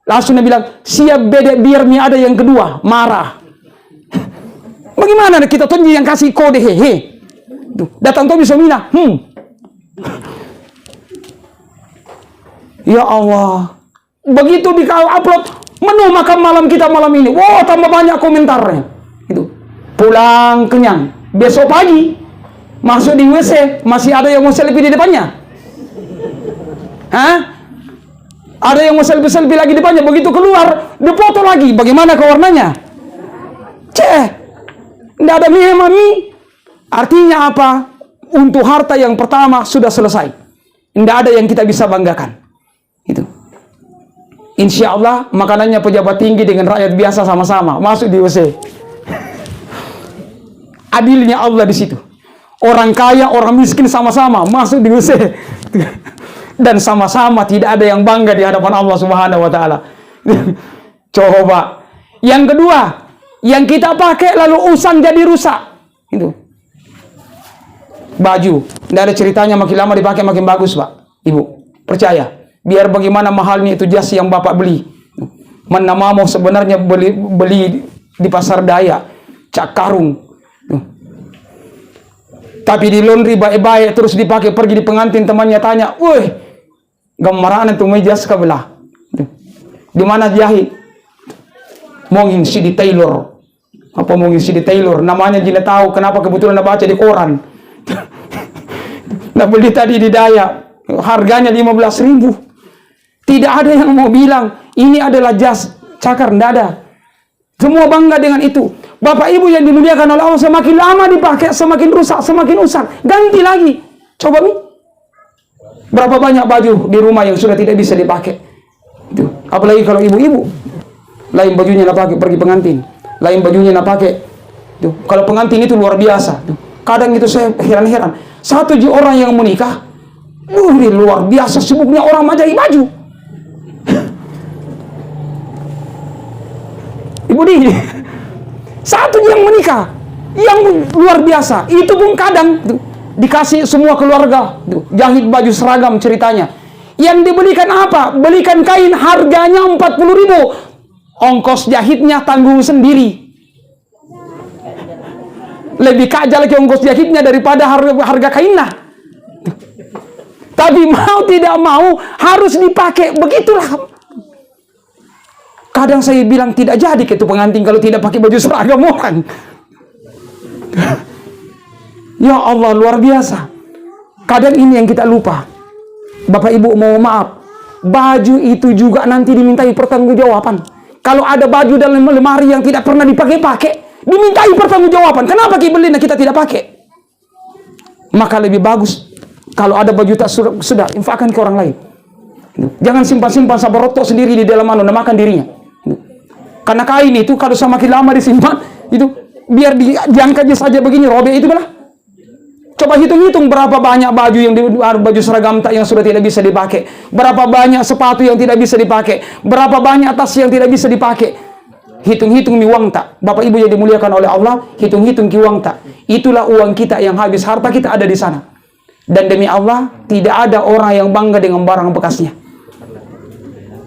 Speaker 2: Langsung dia bilang, siap bedek biar ada yang kedua, marah. Bagaimana kita tunjuk yang kasih kode hehe? Datang tuh suaminya, Ya Allah. Begitu di upload menu makan malam kita malam ini, wow, tambah banyak komentarnya. Itu pulang kenyang. Besok pagi masuk di WC, masih ada yang mau selfie di depannya. Ada yang mau selfie lagi di depannya. Begitu keluar, dipoto lagi. Bagaimana ke warnanya? Tidak ada mami. Artinya apa? Untuk harta yang pertama sudah selesai. Tidak ada yang kita bisa banggakan. Itu. Insya Allah makanannya pejabat tinggi dengan rakyat biasa sama-sama masuk di WC. Adilnya Allah di situ. Orang kaya, orang miskin sama-sama masuk di WC. Dan sama-sama tidak ada yang bangga di hadapan Allah Subhanahu wa taala. Coba. Yang kedua, yang kita pakai lalu usang jadi rusak. Itu. Baju, tidak ada ceritanya makin lama dipakai makin bagus, Pak. Ibu, percaya. Biar bagaimana mahalnya itu jas yang Bapak beli. Mana mau sebenarnya beli di pasar daya, cak karung. Tapi di laundry baik-baik terus dipakai, pergi di pengantin, temannya tanya, "Woi, gambaran itu mejas kabelah. Di mana jahit?" Mungkin si di Taylor. Apa mungkin si di Taylor? Namanya jina tahu, kenapa kebetulan baca di koran. Nah, beli tadi di Daya, harganya 15.000. Tidak ada yang mau bilang ini adalah jas cakar, tidak ada. Semua bangga dengan itu. Bapak Ibu yang dimuliakan oleh Allah, semakin lama dipakai semakin rusak, semakin usang. Ganti lagi. Coba nih. Berapa banyak baju di rumah yang sudah tidak bisa dipakai. Itu. Apalagi kalau ibu-ibu. Lain bajunya nak pakai pergi pengantin. Lain bajunya nak pakai. Itu. Kalau pengantin itu luar biasa. Itu. Kadang itu saya heran-heran. Satu orang yang menikah, ini luar biasa sibuknya orang majahi baju. Ibu di satu yang menikah yang luar biasa, itu pun kadang dikasih semua keluarga jahit baju seragam ceritanya. Yang dibelikan apa? Belikan kain harganya 40.000, ongkos jahitnya tanggung sendiri. Lebih kajal ke ongkos jahitnya daripada harga kainnya. Tapi mau tidak mau harus dipakai, begitulah. Kadang saya bilang tidak jadi ke itu pengantin kalau tidak pakai baju seragam orang. Ya Allah, luar biasa. Kadang ini yang kita lupa. Bapak Ibu mau maaf, baju itu juga nanti dimintai pertanggungjawaban. Kalau ada baju dalam lemari yang tidak pernah dipakai-pakai, dimintai pertanggungjawaban. Kenapa kita tidak pakai? Maka lebih bagus kalau ada baju tak sudah infakkan ke orang lain. Jangan simpan-simpan sabarotok sendiri di dalam makan dirinya. Karena kain itu kalau semakin lama disimpan, itu biar diangkat saja begini, robek itu belah. Coba hitung-hitung berapa banyak baju yang baju seragam tak yang sudah tidak bisa dipakai, berapa banyak sepatu yang tidak bisa dipakai, berapa banyak tas yang tidak bisa dipakai. Hitung-hitung mi uang tak, Bapak Ibu yang dimuliakan oleh Allah, hitung-hitung ki uang tak. Itulah uang kita yang habis, harta kita ada di sana. Dan demi Allah, tidak ada orang yang bangga dengan barang bekasnya.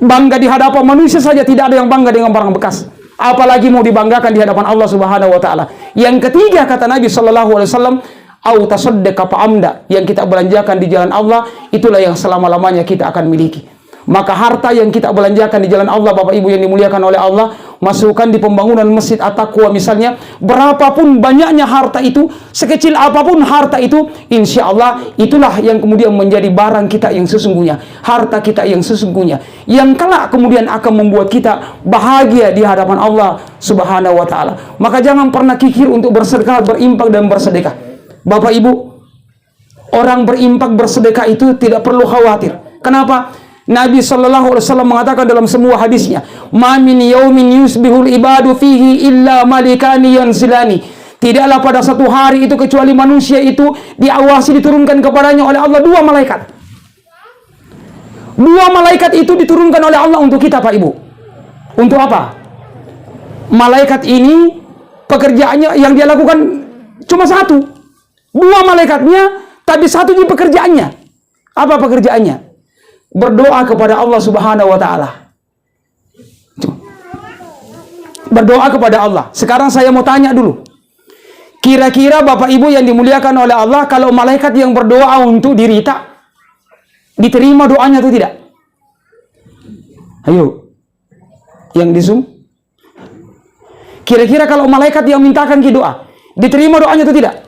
Speaker 2: Bangga di hadapan manusia saja tidak ada yang bangga dengan barang bekas. Apalagi mau dibanggakan di hadapan Allah Subhanahu wa taala. Yang ketiga kata Nabi sallallahu alaihi wasallam, au tasaddaqa fa'amda, yang kita belanjakan di jalan Allah itulah yang selama-lamanya kita akan miliki. Maka harta yang kita belanjakan di jalan Allah, Bapak Ibu yang dimuliakan oleh Allah, masukkan di pembangunan masjid At-Taqwa misalnya, berapapun banyaknya harta itu, sekecil apapun harta itu, insya Allah itulah yang kemudian menjadi barang kita yang sesungguhnya, harta kita yang sesungguhnya, yang kelak kemudian akan membuat kita bahagia di hadapan Allah Subhanahu wa taala. Maka jangan pernah kikir untuk bersedekah, berimpak dan bersedekah. Bapak Ibu, orang berimpak bersedekah itu tidak perlu khawatir. Kenapa? Nabi sallallahu alaihi wasallam mengatakan dalam semua hadisnya, "Ma min yaumin yusbihul ibadu fihi illa malikani yanzilani." Tidaklah pada satu hari itu kecuali manusia itu diawasi, diturunkan kepadanya oleh Allah dua malaikat. Dua malaikat itu diturunkan oleh Allah untuk kita, Pak Ibu. Untuk apa? Malaikat ini pekerjaannya yang dia lakukan cuma satu. Dua malaikatnya, tapi satu di pekerjaannya. Apa pekerjaannya? Berdoa kepada Allah Subhanahu wa taala. Berdoa kepada Allah. Sekarang saya mau tanya dulu. Kira-kira Bapak Ibu yang dimuliakan oleh Allah, kalau malaikat yang berdoa untuk diri tak diterima doanya atau tidak? Ayo. Yang di Zoom. Kira-kira kalau malaikat yang mintakan ki doa, diterima doanya atau tidak?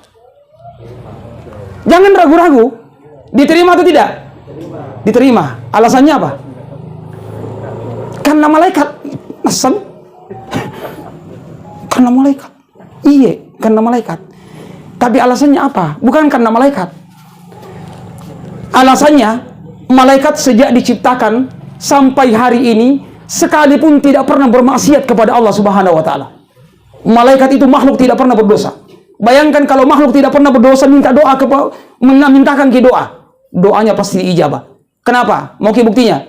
Speaker 2: Jangan ragu-ragu. Diterima atau tidak? Diterima. Alasannya apa? Karena malaikat. Asal. Karena malaikat. Iya, karena malaikat. Tapi alasannya apa? Bukan karena malaikat. Alasannya, malaikat sejak diciptakan sampai hari ini, sekalipun tidak pernah bermaksiat kepada Allah Subhanahu wa taala. Malaikat itu makhluk tidak pernah berdosa. Bayangkan kalau makhluk tidak pernah berdosa, minta doa mintakan ke doa, doanya pasti diijabah. Kenapa? Mau ke buktinya?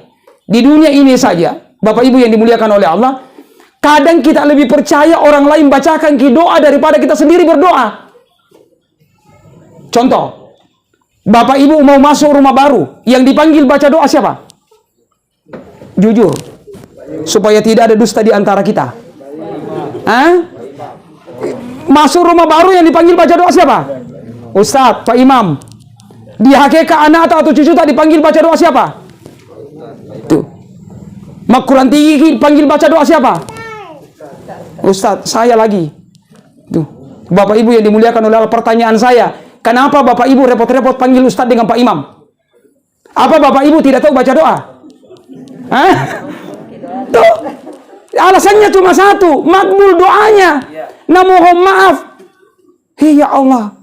Speaker 2: Di dunia ini saja, Bapak Ibu yang dimuliakan oleh Allah, kadang kita lebih percaya orang lain bacakan ke doa daripada kita sendiri berdoa. Contoh, Bapak Ibu mau masuk rumah baru, yang dipanggil baca doa siapa? Jujur, supaya tidak ada dusta di antara kita. Hah? Masuk rumah baru yang dipanggil baca doa siapa? Ustadz, Pak Imam. Di hakikat anak atau cucu tak dipanggil baca doa siapa? Tuh. Makulan tinggi panggil baca doa siapa? Ustadz, saya lagi. Tuh. Bapak Ibu yang dimuliakan oleh Allah, pertanyaan saya, kenapa Bapak Ibu repot-repot panggil Ustadz dengan Pak Imam? Apa Bapak Ibu tidak tahu baca doa? Hah? Tuh. Alasannya cuma satu, makbul doanya. Nah, mohon maaf. Ya Allah.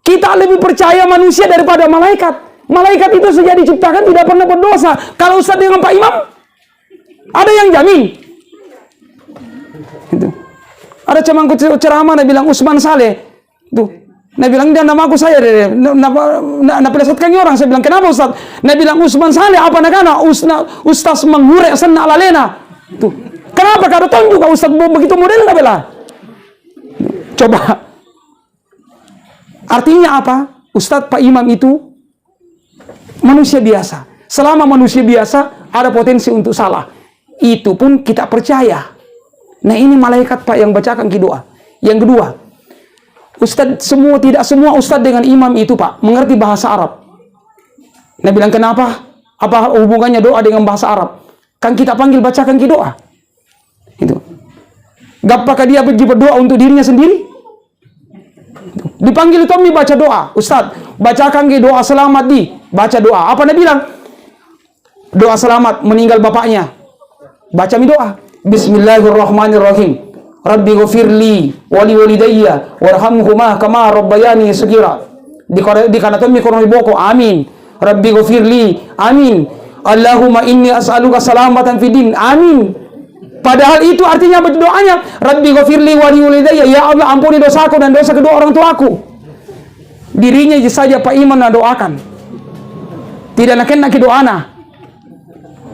Speaker 2: Kita lebih percaya manusia daripada malaikat. Malaikat itu sejak diciptakan tidak pernah berdosa. Kalau Ustaz dengan Pak Imam, ada yang jamin. Itu. Ada cemangku ceramah, dia bilang Usman Saleh. Tuh. Dia bilang, dia nama aku saya. Nah, pelesatkan orang. Saya bilang, kenapa Ustaz? Dia bilang, Usman Saleh, apa nakana? Ustaz menghurek senna lalena. Tuh. Kenapa? Kalau tunjuk Ustaz begitu model nggak bela? Coba. Artinya apa? Ustadz Pak Imam itu manusia biasa. Selama manusia biasa, ada potensi untuk salah. Itu pun kita percaya. Nah, ini malaikat Pak yang bacakan doa. Yang kedua, Ustadz tidak semua Ustadz dengan imam itu Pak mengerti bahasa Arab. Nah, bilang kenapa? Apa hubungannya doa dengan bahasa Arab? Kan kita panggil bacakan doa. Itu. Apakah dia berdoa untuk dirinya sendiri? Dipanggil Tommy baca doa. Ustaz, bacakan doa selamat baca doa. Apa dia bilang? Doa selamat meninggal bapaknya. Baca doa. Bismillahirrahmanirrahim. Rabbi ghafirli wali walidayya warhamhuma kama rabbayani saghira. Di kana Tommy kono boko. Amin. Rabbi ghafirli. Amin. Allahumma inni as'aluka salamatan fid din. Amin. Padahal itu artinya berdoanya, Rabbi ghafirli wa liwalidayya, ya Allah ampuni dosaku dan dosa kedua orang tuaku. Dirinya saja Pak Iman doakan. Tidak nak doana.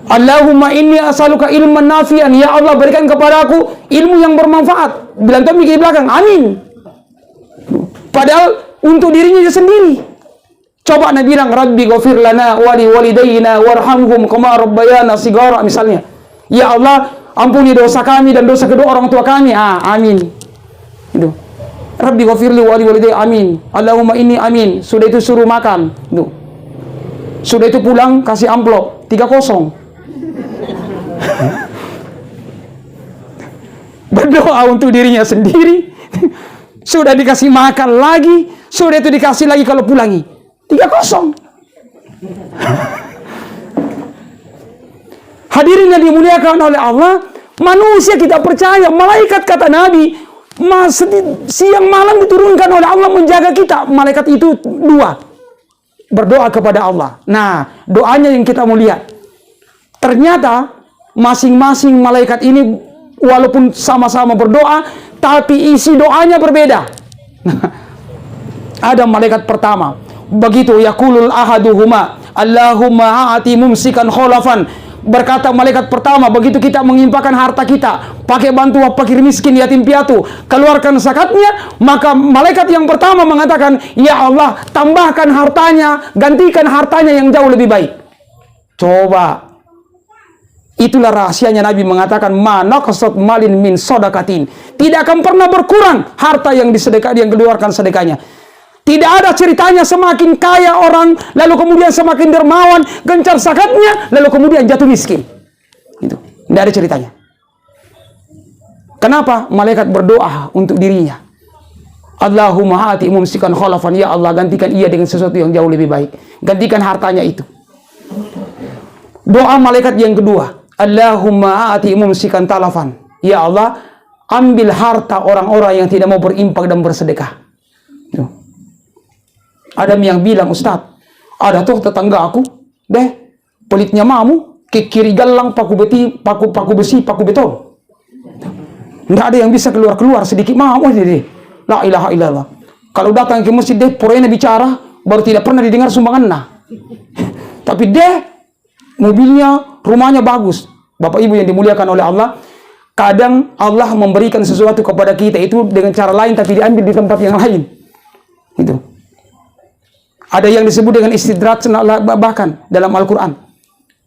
Speaker 2: Allahumma inni as'aluka ilman nafian, ya Allah berikan kepadaku ilmu yang bermanfaat. Bilang Tommy ke belakang, amin. Padahal untuk dirinya sendiri. Coba Nabi bilang, Rabbi ghafir lana wa liwalidayna warhamhum kama rabbayana shighara misalnya. Ya Allah, ampuni dosa kami dan dosa kedua orang tua kami. Amin. Itu. Rabbi ghafirli wa liwalidayya. Amin. Allahumma inni amin. Sudah itu suruh makan. Itu. Sudah itu pulang kasih amplop 30. Berdoa untuk dirinya sendiri. Sudah dikasih makan lagi. Sudah itu dikasih lagi kalau pulangi 30. Hadirin yang dimuliakan oleh Allah, manusia kita percaya, malaikat kata Nabi, siang malam diturunkan oleh Allah menjaga kita. Malaikat itu 2, berdoa kepada Allah. Nah, doanya yang kita mau lihat. Ternyata masing-masing malaikat ini walaupun sama-sama berdoa, tapi isi doanya berbeda. Ada malaikat pertama, begitu yaqulul ahaduhuma, Allahumma a'ati mumsikan kholafan. Berkata malaikat pertama, begitu kita mengimpakan harta kita, pakai bantu fakir miskin yatim piatu, keluarkan zakatnya, maka malaikat yang pertama mengatakan, ya Allah tambahkan hartanya, gantikan hartanya yang jauh lebih baik. Coba, itulah rahasianya Nabi mengatakan, ma naqasat malin min sodakatin, tidak akan pernah berkurang harta yang disedekah, yang keluarkan sedekahnya. Tidak ada ceritanya semakin kaya orang, lalu kemudian semakin dermawan, gencar zakatnya, lalu kemudian jatuh miskin. Itu. Tidak ada ceritanya. Kenapa? Malaikat berdoa untuk dirinya. Allahumma hati mumsikan khalafan, ya Allah gantikan ia dengan sesuatu yang jauh lebih baik. Gantikan hartanya itu. Doa malaikat yang kedua. Allahumma hati mumsikan talafan. Ya Allah, ambil harta orang-orang yang tidak mau berinfak dan bersedekah. Itu. Ada yang bilang, Ustaz, ada tuh tetangga aku, pelitnya mamu, ke kiri galang, paku besi, paku beton. Tidak ada yang bisa keluar sedikit mamu, la ilaha illallah. Kalau datang ke masjid, porena bicara, baru tidak pernah didengar sumbangan nah. Tapi mobilnya, rumahnya bagus. Bapak Ibu yang dimuliakan oleh Allah, kadang Allah memberikan sesuatu kepada kita itu dengan cara lain, tapi diambil di tempat yang lain. Itu. Ada yang disebut dengan istidraj bahkan dalam Al-Quran.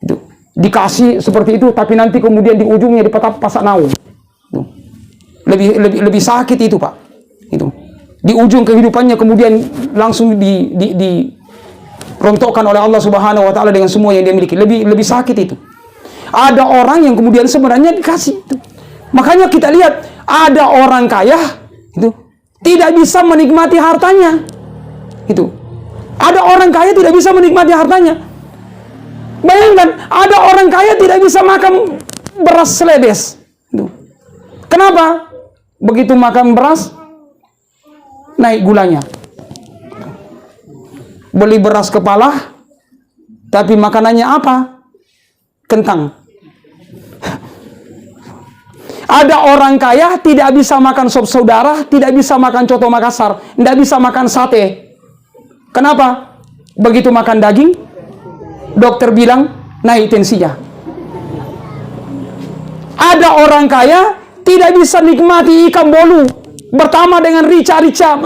Speaker 2: Itu. Dikasih seperti itu, tapi nanti kemudian di ujungnya dipatah pasak naung. Lebih sakit itu, Pak. Itu. Di ujung kehidupannya kemudian langsung dirontokkan oleh Allah Subhanahu wa taala dengan semua yang dia miliki. Lebih sakit itu. Ada orang yang kemudian sebenarnya dikasih itu. Makanya kita lihat ada orang kaya itu tidak bisa menikmati hartanya. Itu. Ada orang kaya tidak bisa menikmati hartanya. Bayangkan, ada orang kaya tidak bisa makan beras selebes. Kenapa? Begitu makan beras, naik gulanya. Beli beras kepala, tapi makanannya apa? Kentang. Ada orang kaya tidak bisa makan sop saudara, tidak bisa makan coto Makassar, tidak bisa makan sate. Kenapa? Begitu makan daging, dokter bilang naik tensinya. Ada orang kaya tidak bisa nikmati ikan bolu bertambah dengan rica-rica.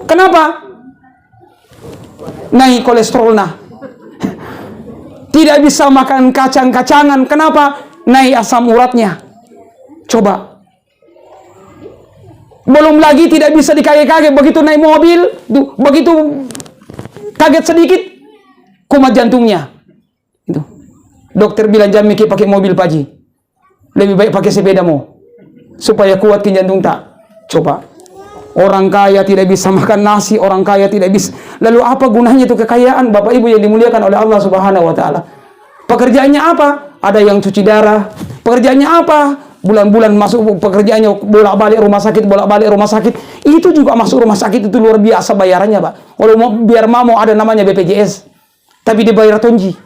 Speaker 2: Kenapa? Naik kolesterol nah. Tidak bisa makan kacang-kacangan. Kenapa? Naik asam uratnya. Coba. Belum lagi tidak bisa dikaget-kaget. Begitu naik mobil, begitu kaget sedikit, kumat jantungnya. Itu. Dokter bilang jangan mikir pakai mobil Pak Ji. Lebih baik pakai sepedamu supaya kuat ke jantung tak. Coba. Orang kaya tidak bisa makan nasi, orang kaya tidak bisa. Lalu apa gunanya itu kekayaan, Bapak Ibu yang dimuliakan oleh Allah Subhanahu wa taala? Pekerjaannya apa? Ada yang cuci darah. Pekerjaannya apa? Bulan-bulan masuk pekerjaannya bolak-balik rumah sakit, bolak-balik rumah sakit. Itu juga masuk rumah sakit itu luar biasa bayarannya, Pak. Kalau mau biar mau ada namanya BPJS. Tapi dibayar tonji.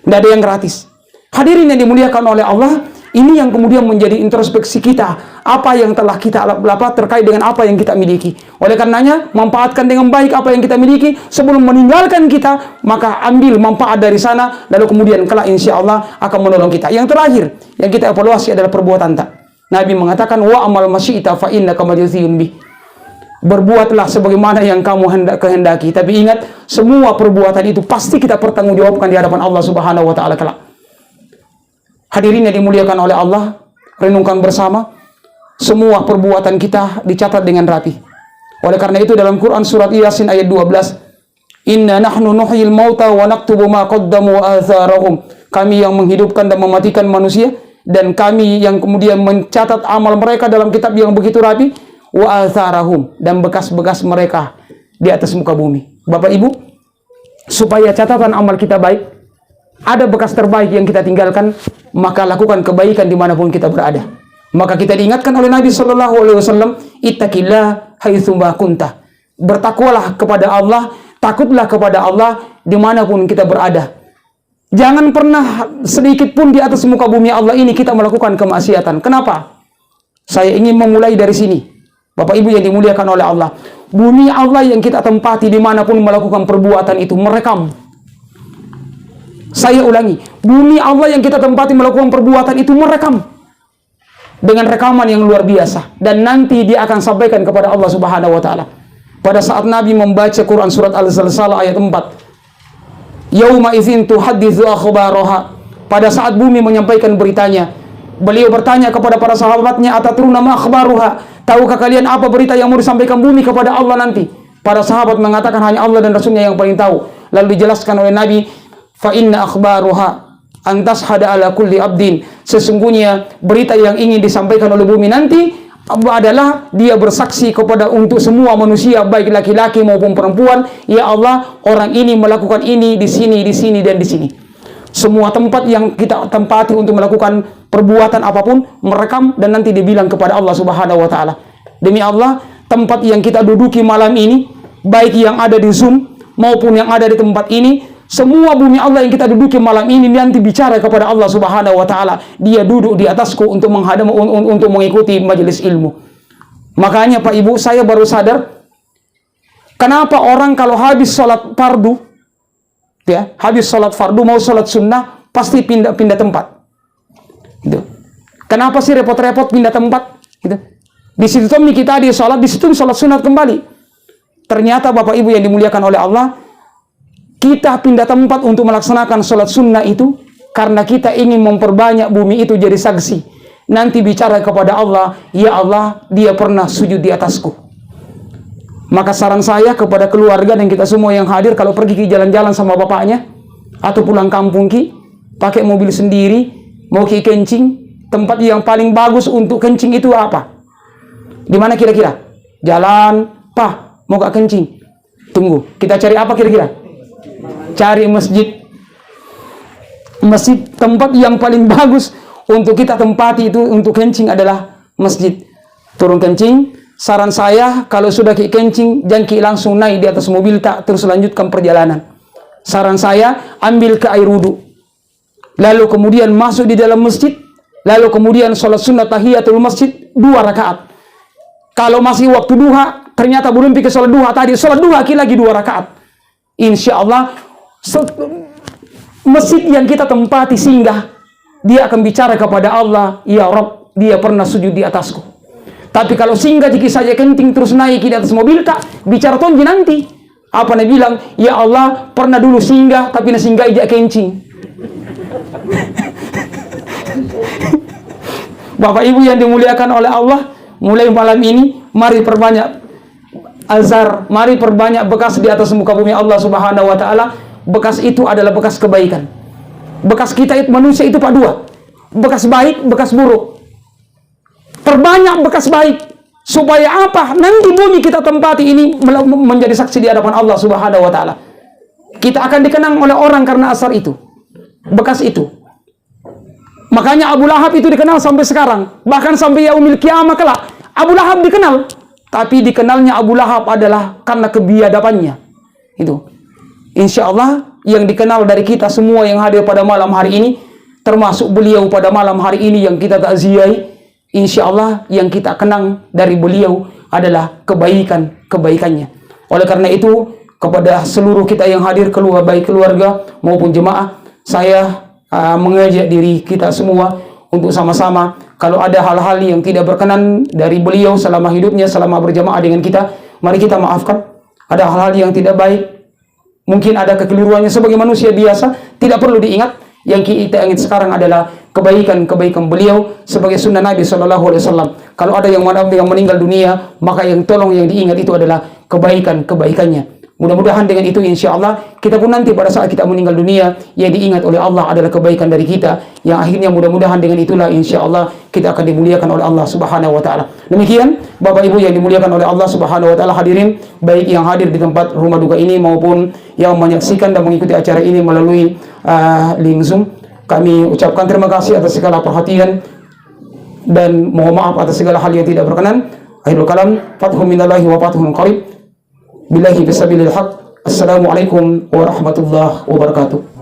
Speaker 2: Tidak ada yang gratis. Hadirin yang dimuliakan oleh Allah, ini yang kemudian menjadi introspeksi kita. Apa yang telah kita lakukan terkait dengan apa yang kita miliki. Oleh karenanya, manfaatkan dengan baik apa yang kita miliki. Sebelum meninggalkan kita, maka ambil manfaat dari sana. Lalu kemudian kelak insya Allah akan menolong kita. Yang terakhir, yang kita evaluasi adalah perbuatan tak. Nabi mengatakan, wa amal masyi'ita fa innaka majziyun bih. Berbuatlah sebagaimana yang kamu kehendaki. Tapi ingat, semua perbuatan itu pasti kita pertanggungjawabkan di hadapan Allah Subhanahu wa taala kelak. Hadirin yang dimuliakan oleh Allah, renungkan bersama, semua perbuatan kita dicatat dengan rapi. Oleh karena itu dalam Quran surat Yasin ayat 12, Inna nahnu nuhyil mauta wa naktubu ma qaddamu wa atharahum. Kami yang menghidupkan dan mematikan manusia, dan kami yang kemudian mencatat amal mereka dalam kitab yang begitu rapi, wa atharahum, dan bekas-bekas mereka di atas muka bumi. Bapak Ibu, supaya catatan amal kita baik, ada bekas terbaik yang kita tinggalkan, maka lakukan kebaikan dimanapun kita berada. Maka kita diingatkan oleh Nabi Shallallahu Alaihi Wasallam, ittaqillah haitsu ma kunta. Bertakwalah kepada Allah, takutlah kepada Allah dimanapun kita berada. Jangan pernah sedikit pun di atas muka bumi Allah ini kita melakukan kemaksiatan. Kenapa? Saya ingin memulai dari sini. Bapak Ibu yang dimuliakan oleh Allah, bumi Allah yang kita tempati dimanapun melakukan perbuatan itu merekam. Saya ulangi, bumi Allah yang kita tempati melakukan perbuatan itu merekam dengan rekaman yang luar biasa, dan nanti dia akan sampaikan kepada Allah Subhanahu wa taala. Pada saat Nabi membaca Quran surat Al-Zalzalah ayat 4, yauma idzin tuhadditsu akhbaraha. Pada saat bumi menyampaikan beritanya, beliau bertanya kepada para sahabatnya, atatruna ma akhbaruha? Tahukah kalian apa berita yang mau disampaikan bumi kepada Allah nanti? Para sahabat mengatakan hanya Allah dan Rasulnya yang paling tahu. Lalu dijelaskan oleh Nabi, fa inna akhbaruha antas hada ala kulli abdin. Sesungguhnya berita yang ingin disampaikan oleh bumi nanti adalah dia bersaksi kepada untuk semua manusia, baik laki-laki maupun perempuan, ya Allah, orang ini melakukan ini di sini, di sini, dan di sini. Semua tempat yang kita tempati untuk melakukan perbuatan apapun merekam, dan nanti dibilang kepada Allah Subhanahu wa taala. Demi Allah, tempat yang kita duduki malam ini, baik yang ada di Zoom maupun yang ada di tempat ini, semua bumi Allah yang kita duduki malam ini nanti bicara kepada Allah Subhanahu wa taala. Dia duduk di atasku untuk menghadap, untuk mengikuti majelis ilmu. Makanya Pak Ibu, saya baru sadar kenapa orang kalau habis sholat fardu, ya, habis sholat fardu mau sholat sunnah pasti pindah tempat. Gitu. Kenapa sih repot-repot pindah tempat? Gitu. Di situ kita di sholat, di situ sholat sunat kembali. Ternyata Bapak Ibu yang dimuliakan oleh Allah, kita pindah tempat untuk melaksanakan sholat sunnah itu karena kita ingin memperbanyak bumi itu jadi saksi. Nanti bicara kepada Allah, ya Allah, dia pernah sujud di atasku. Maka saran saya kepada keluarga dan kita semua yang hadir, kalau pergi ke jalan-jalan sama bapaknya atau pulang kampung pakai mobil sendiri, mau kencing, tempat yang paling bagus untuk kencing itu apa? Di mana kira-kira? Jalan, Pak, mau gak kencing? Tunggu, kita cari apa kira-kira? Cari masjid. Masjid, tempat yang paling bagus untuk kita tempati itu untuk kencing adalah masjid. Turun kencing, saran saya kalau sudah kencing jangan langsung naik di atas mobil tak terus lanjutkan perjalanan. Saran saya ambil ke air wudu, lalu kemudian masuk di dalam masjid, lalu kemudian sholat sunnah tahiyatul masjid 2 rakaat. Kalau masih waktu duha, ternyata belum pikir sholat duha tadi, sholat duha lagi 2 rakaat. Insya Allah masjid yang kita tempati singgah, dia akan bicara kepada Allah, ya Rabb, dia pernah sujud di atasku. Tapi kalau singgah jika saja kencing terus naik di atas mobil tak bicara tonji nanti. Apa dia bilang? Ya Allah, pernah dulu singgah tapi singgah ijak kencing. Bapak Ibu yang dimuliakan oleh Allah, mulai malam ini mari perbanyak azhar, mari perbanyak bekas di atas muka bumi Allah Subhanahu wa taala. Bekas itu adalah bekas kebaikan. Bekas kita itu manusia itu Pak 2. bekas baik, bekas buruk. Perbanyak bekas baik. Supaya apa? Nanti bumi kita tempati ini menjadi saksi di hadapan Allah Subhanahu wa taala. Kita akan dikenang oleh orang karena asar itu. Bekas itu. Makanya Abu Lahab itu dikenal sampai sekarang. Bahkan sampai yaumil kiamah kelak. Abu Lahab dikenal. Tapi dikenalnya Abu Lahab adalah karena kebiadabannya. Itu. Insya Allah yang dikenal dari kita semua yang hadir pada malam hari ini, termasuk beliau pada malam hari ini yang kita takziahi, insya Allah yang kita kenang dari beliau adalah kebaikannya. Oleh karena itu, kepada seluruh kita yang hadir, baik keluarga maupun jemaah, saya mengajak diri kita semua untuk sama-sama, kalau ada hal-hal yang tidak berkenan dari beliau selama hidupnya, selama berjamaah dengan kita, mari kita maafkan. Ada hal-hal yang tidak baik, mungkin ada kekeliruannya sebagai manusia biasa, tidak perlu diingat. Yang kita ingin sekarang adalah kebaikan beliau sebagai sunnah Nabi SAW. Kalau ada yang meninggal dunia, maka yang diingat itu adalah kebaikannya. Mudah-mudahan dengan itu insya Allah kita pun nanti pada saat kita meninggal dunia, yang diingat oleh Allah adalah kebaikan dari kita, yang akhirnya mudah-mudahan dengan itulah insya Allah kita akan dimuliakan oleh Allah Subhanahu wa taala. Demikian Bapak Ibu yang dimuliakan oleh Allah Subhanahu wa taala, hadirin baik yang hadir di tempat rumah duka ini maupun yang menyaksikan dan mengikuti acara ini melalui link Zoom, kami ucapkan terima kasih atas segala perhatian dan mohon maaf atas segala hal yang tidak berkenan. Akhirul kalam, fathun minallahi wa fathun qarib. Billahi fisabilil haq. Assalamualaikum warahmatullahi wabarakatuh.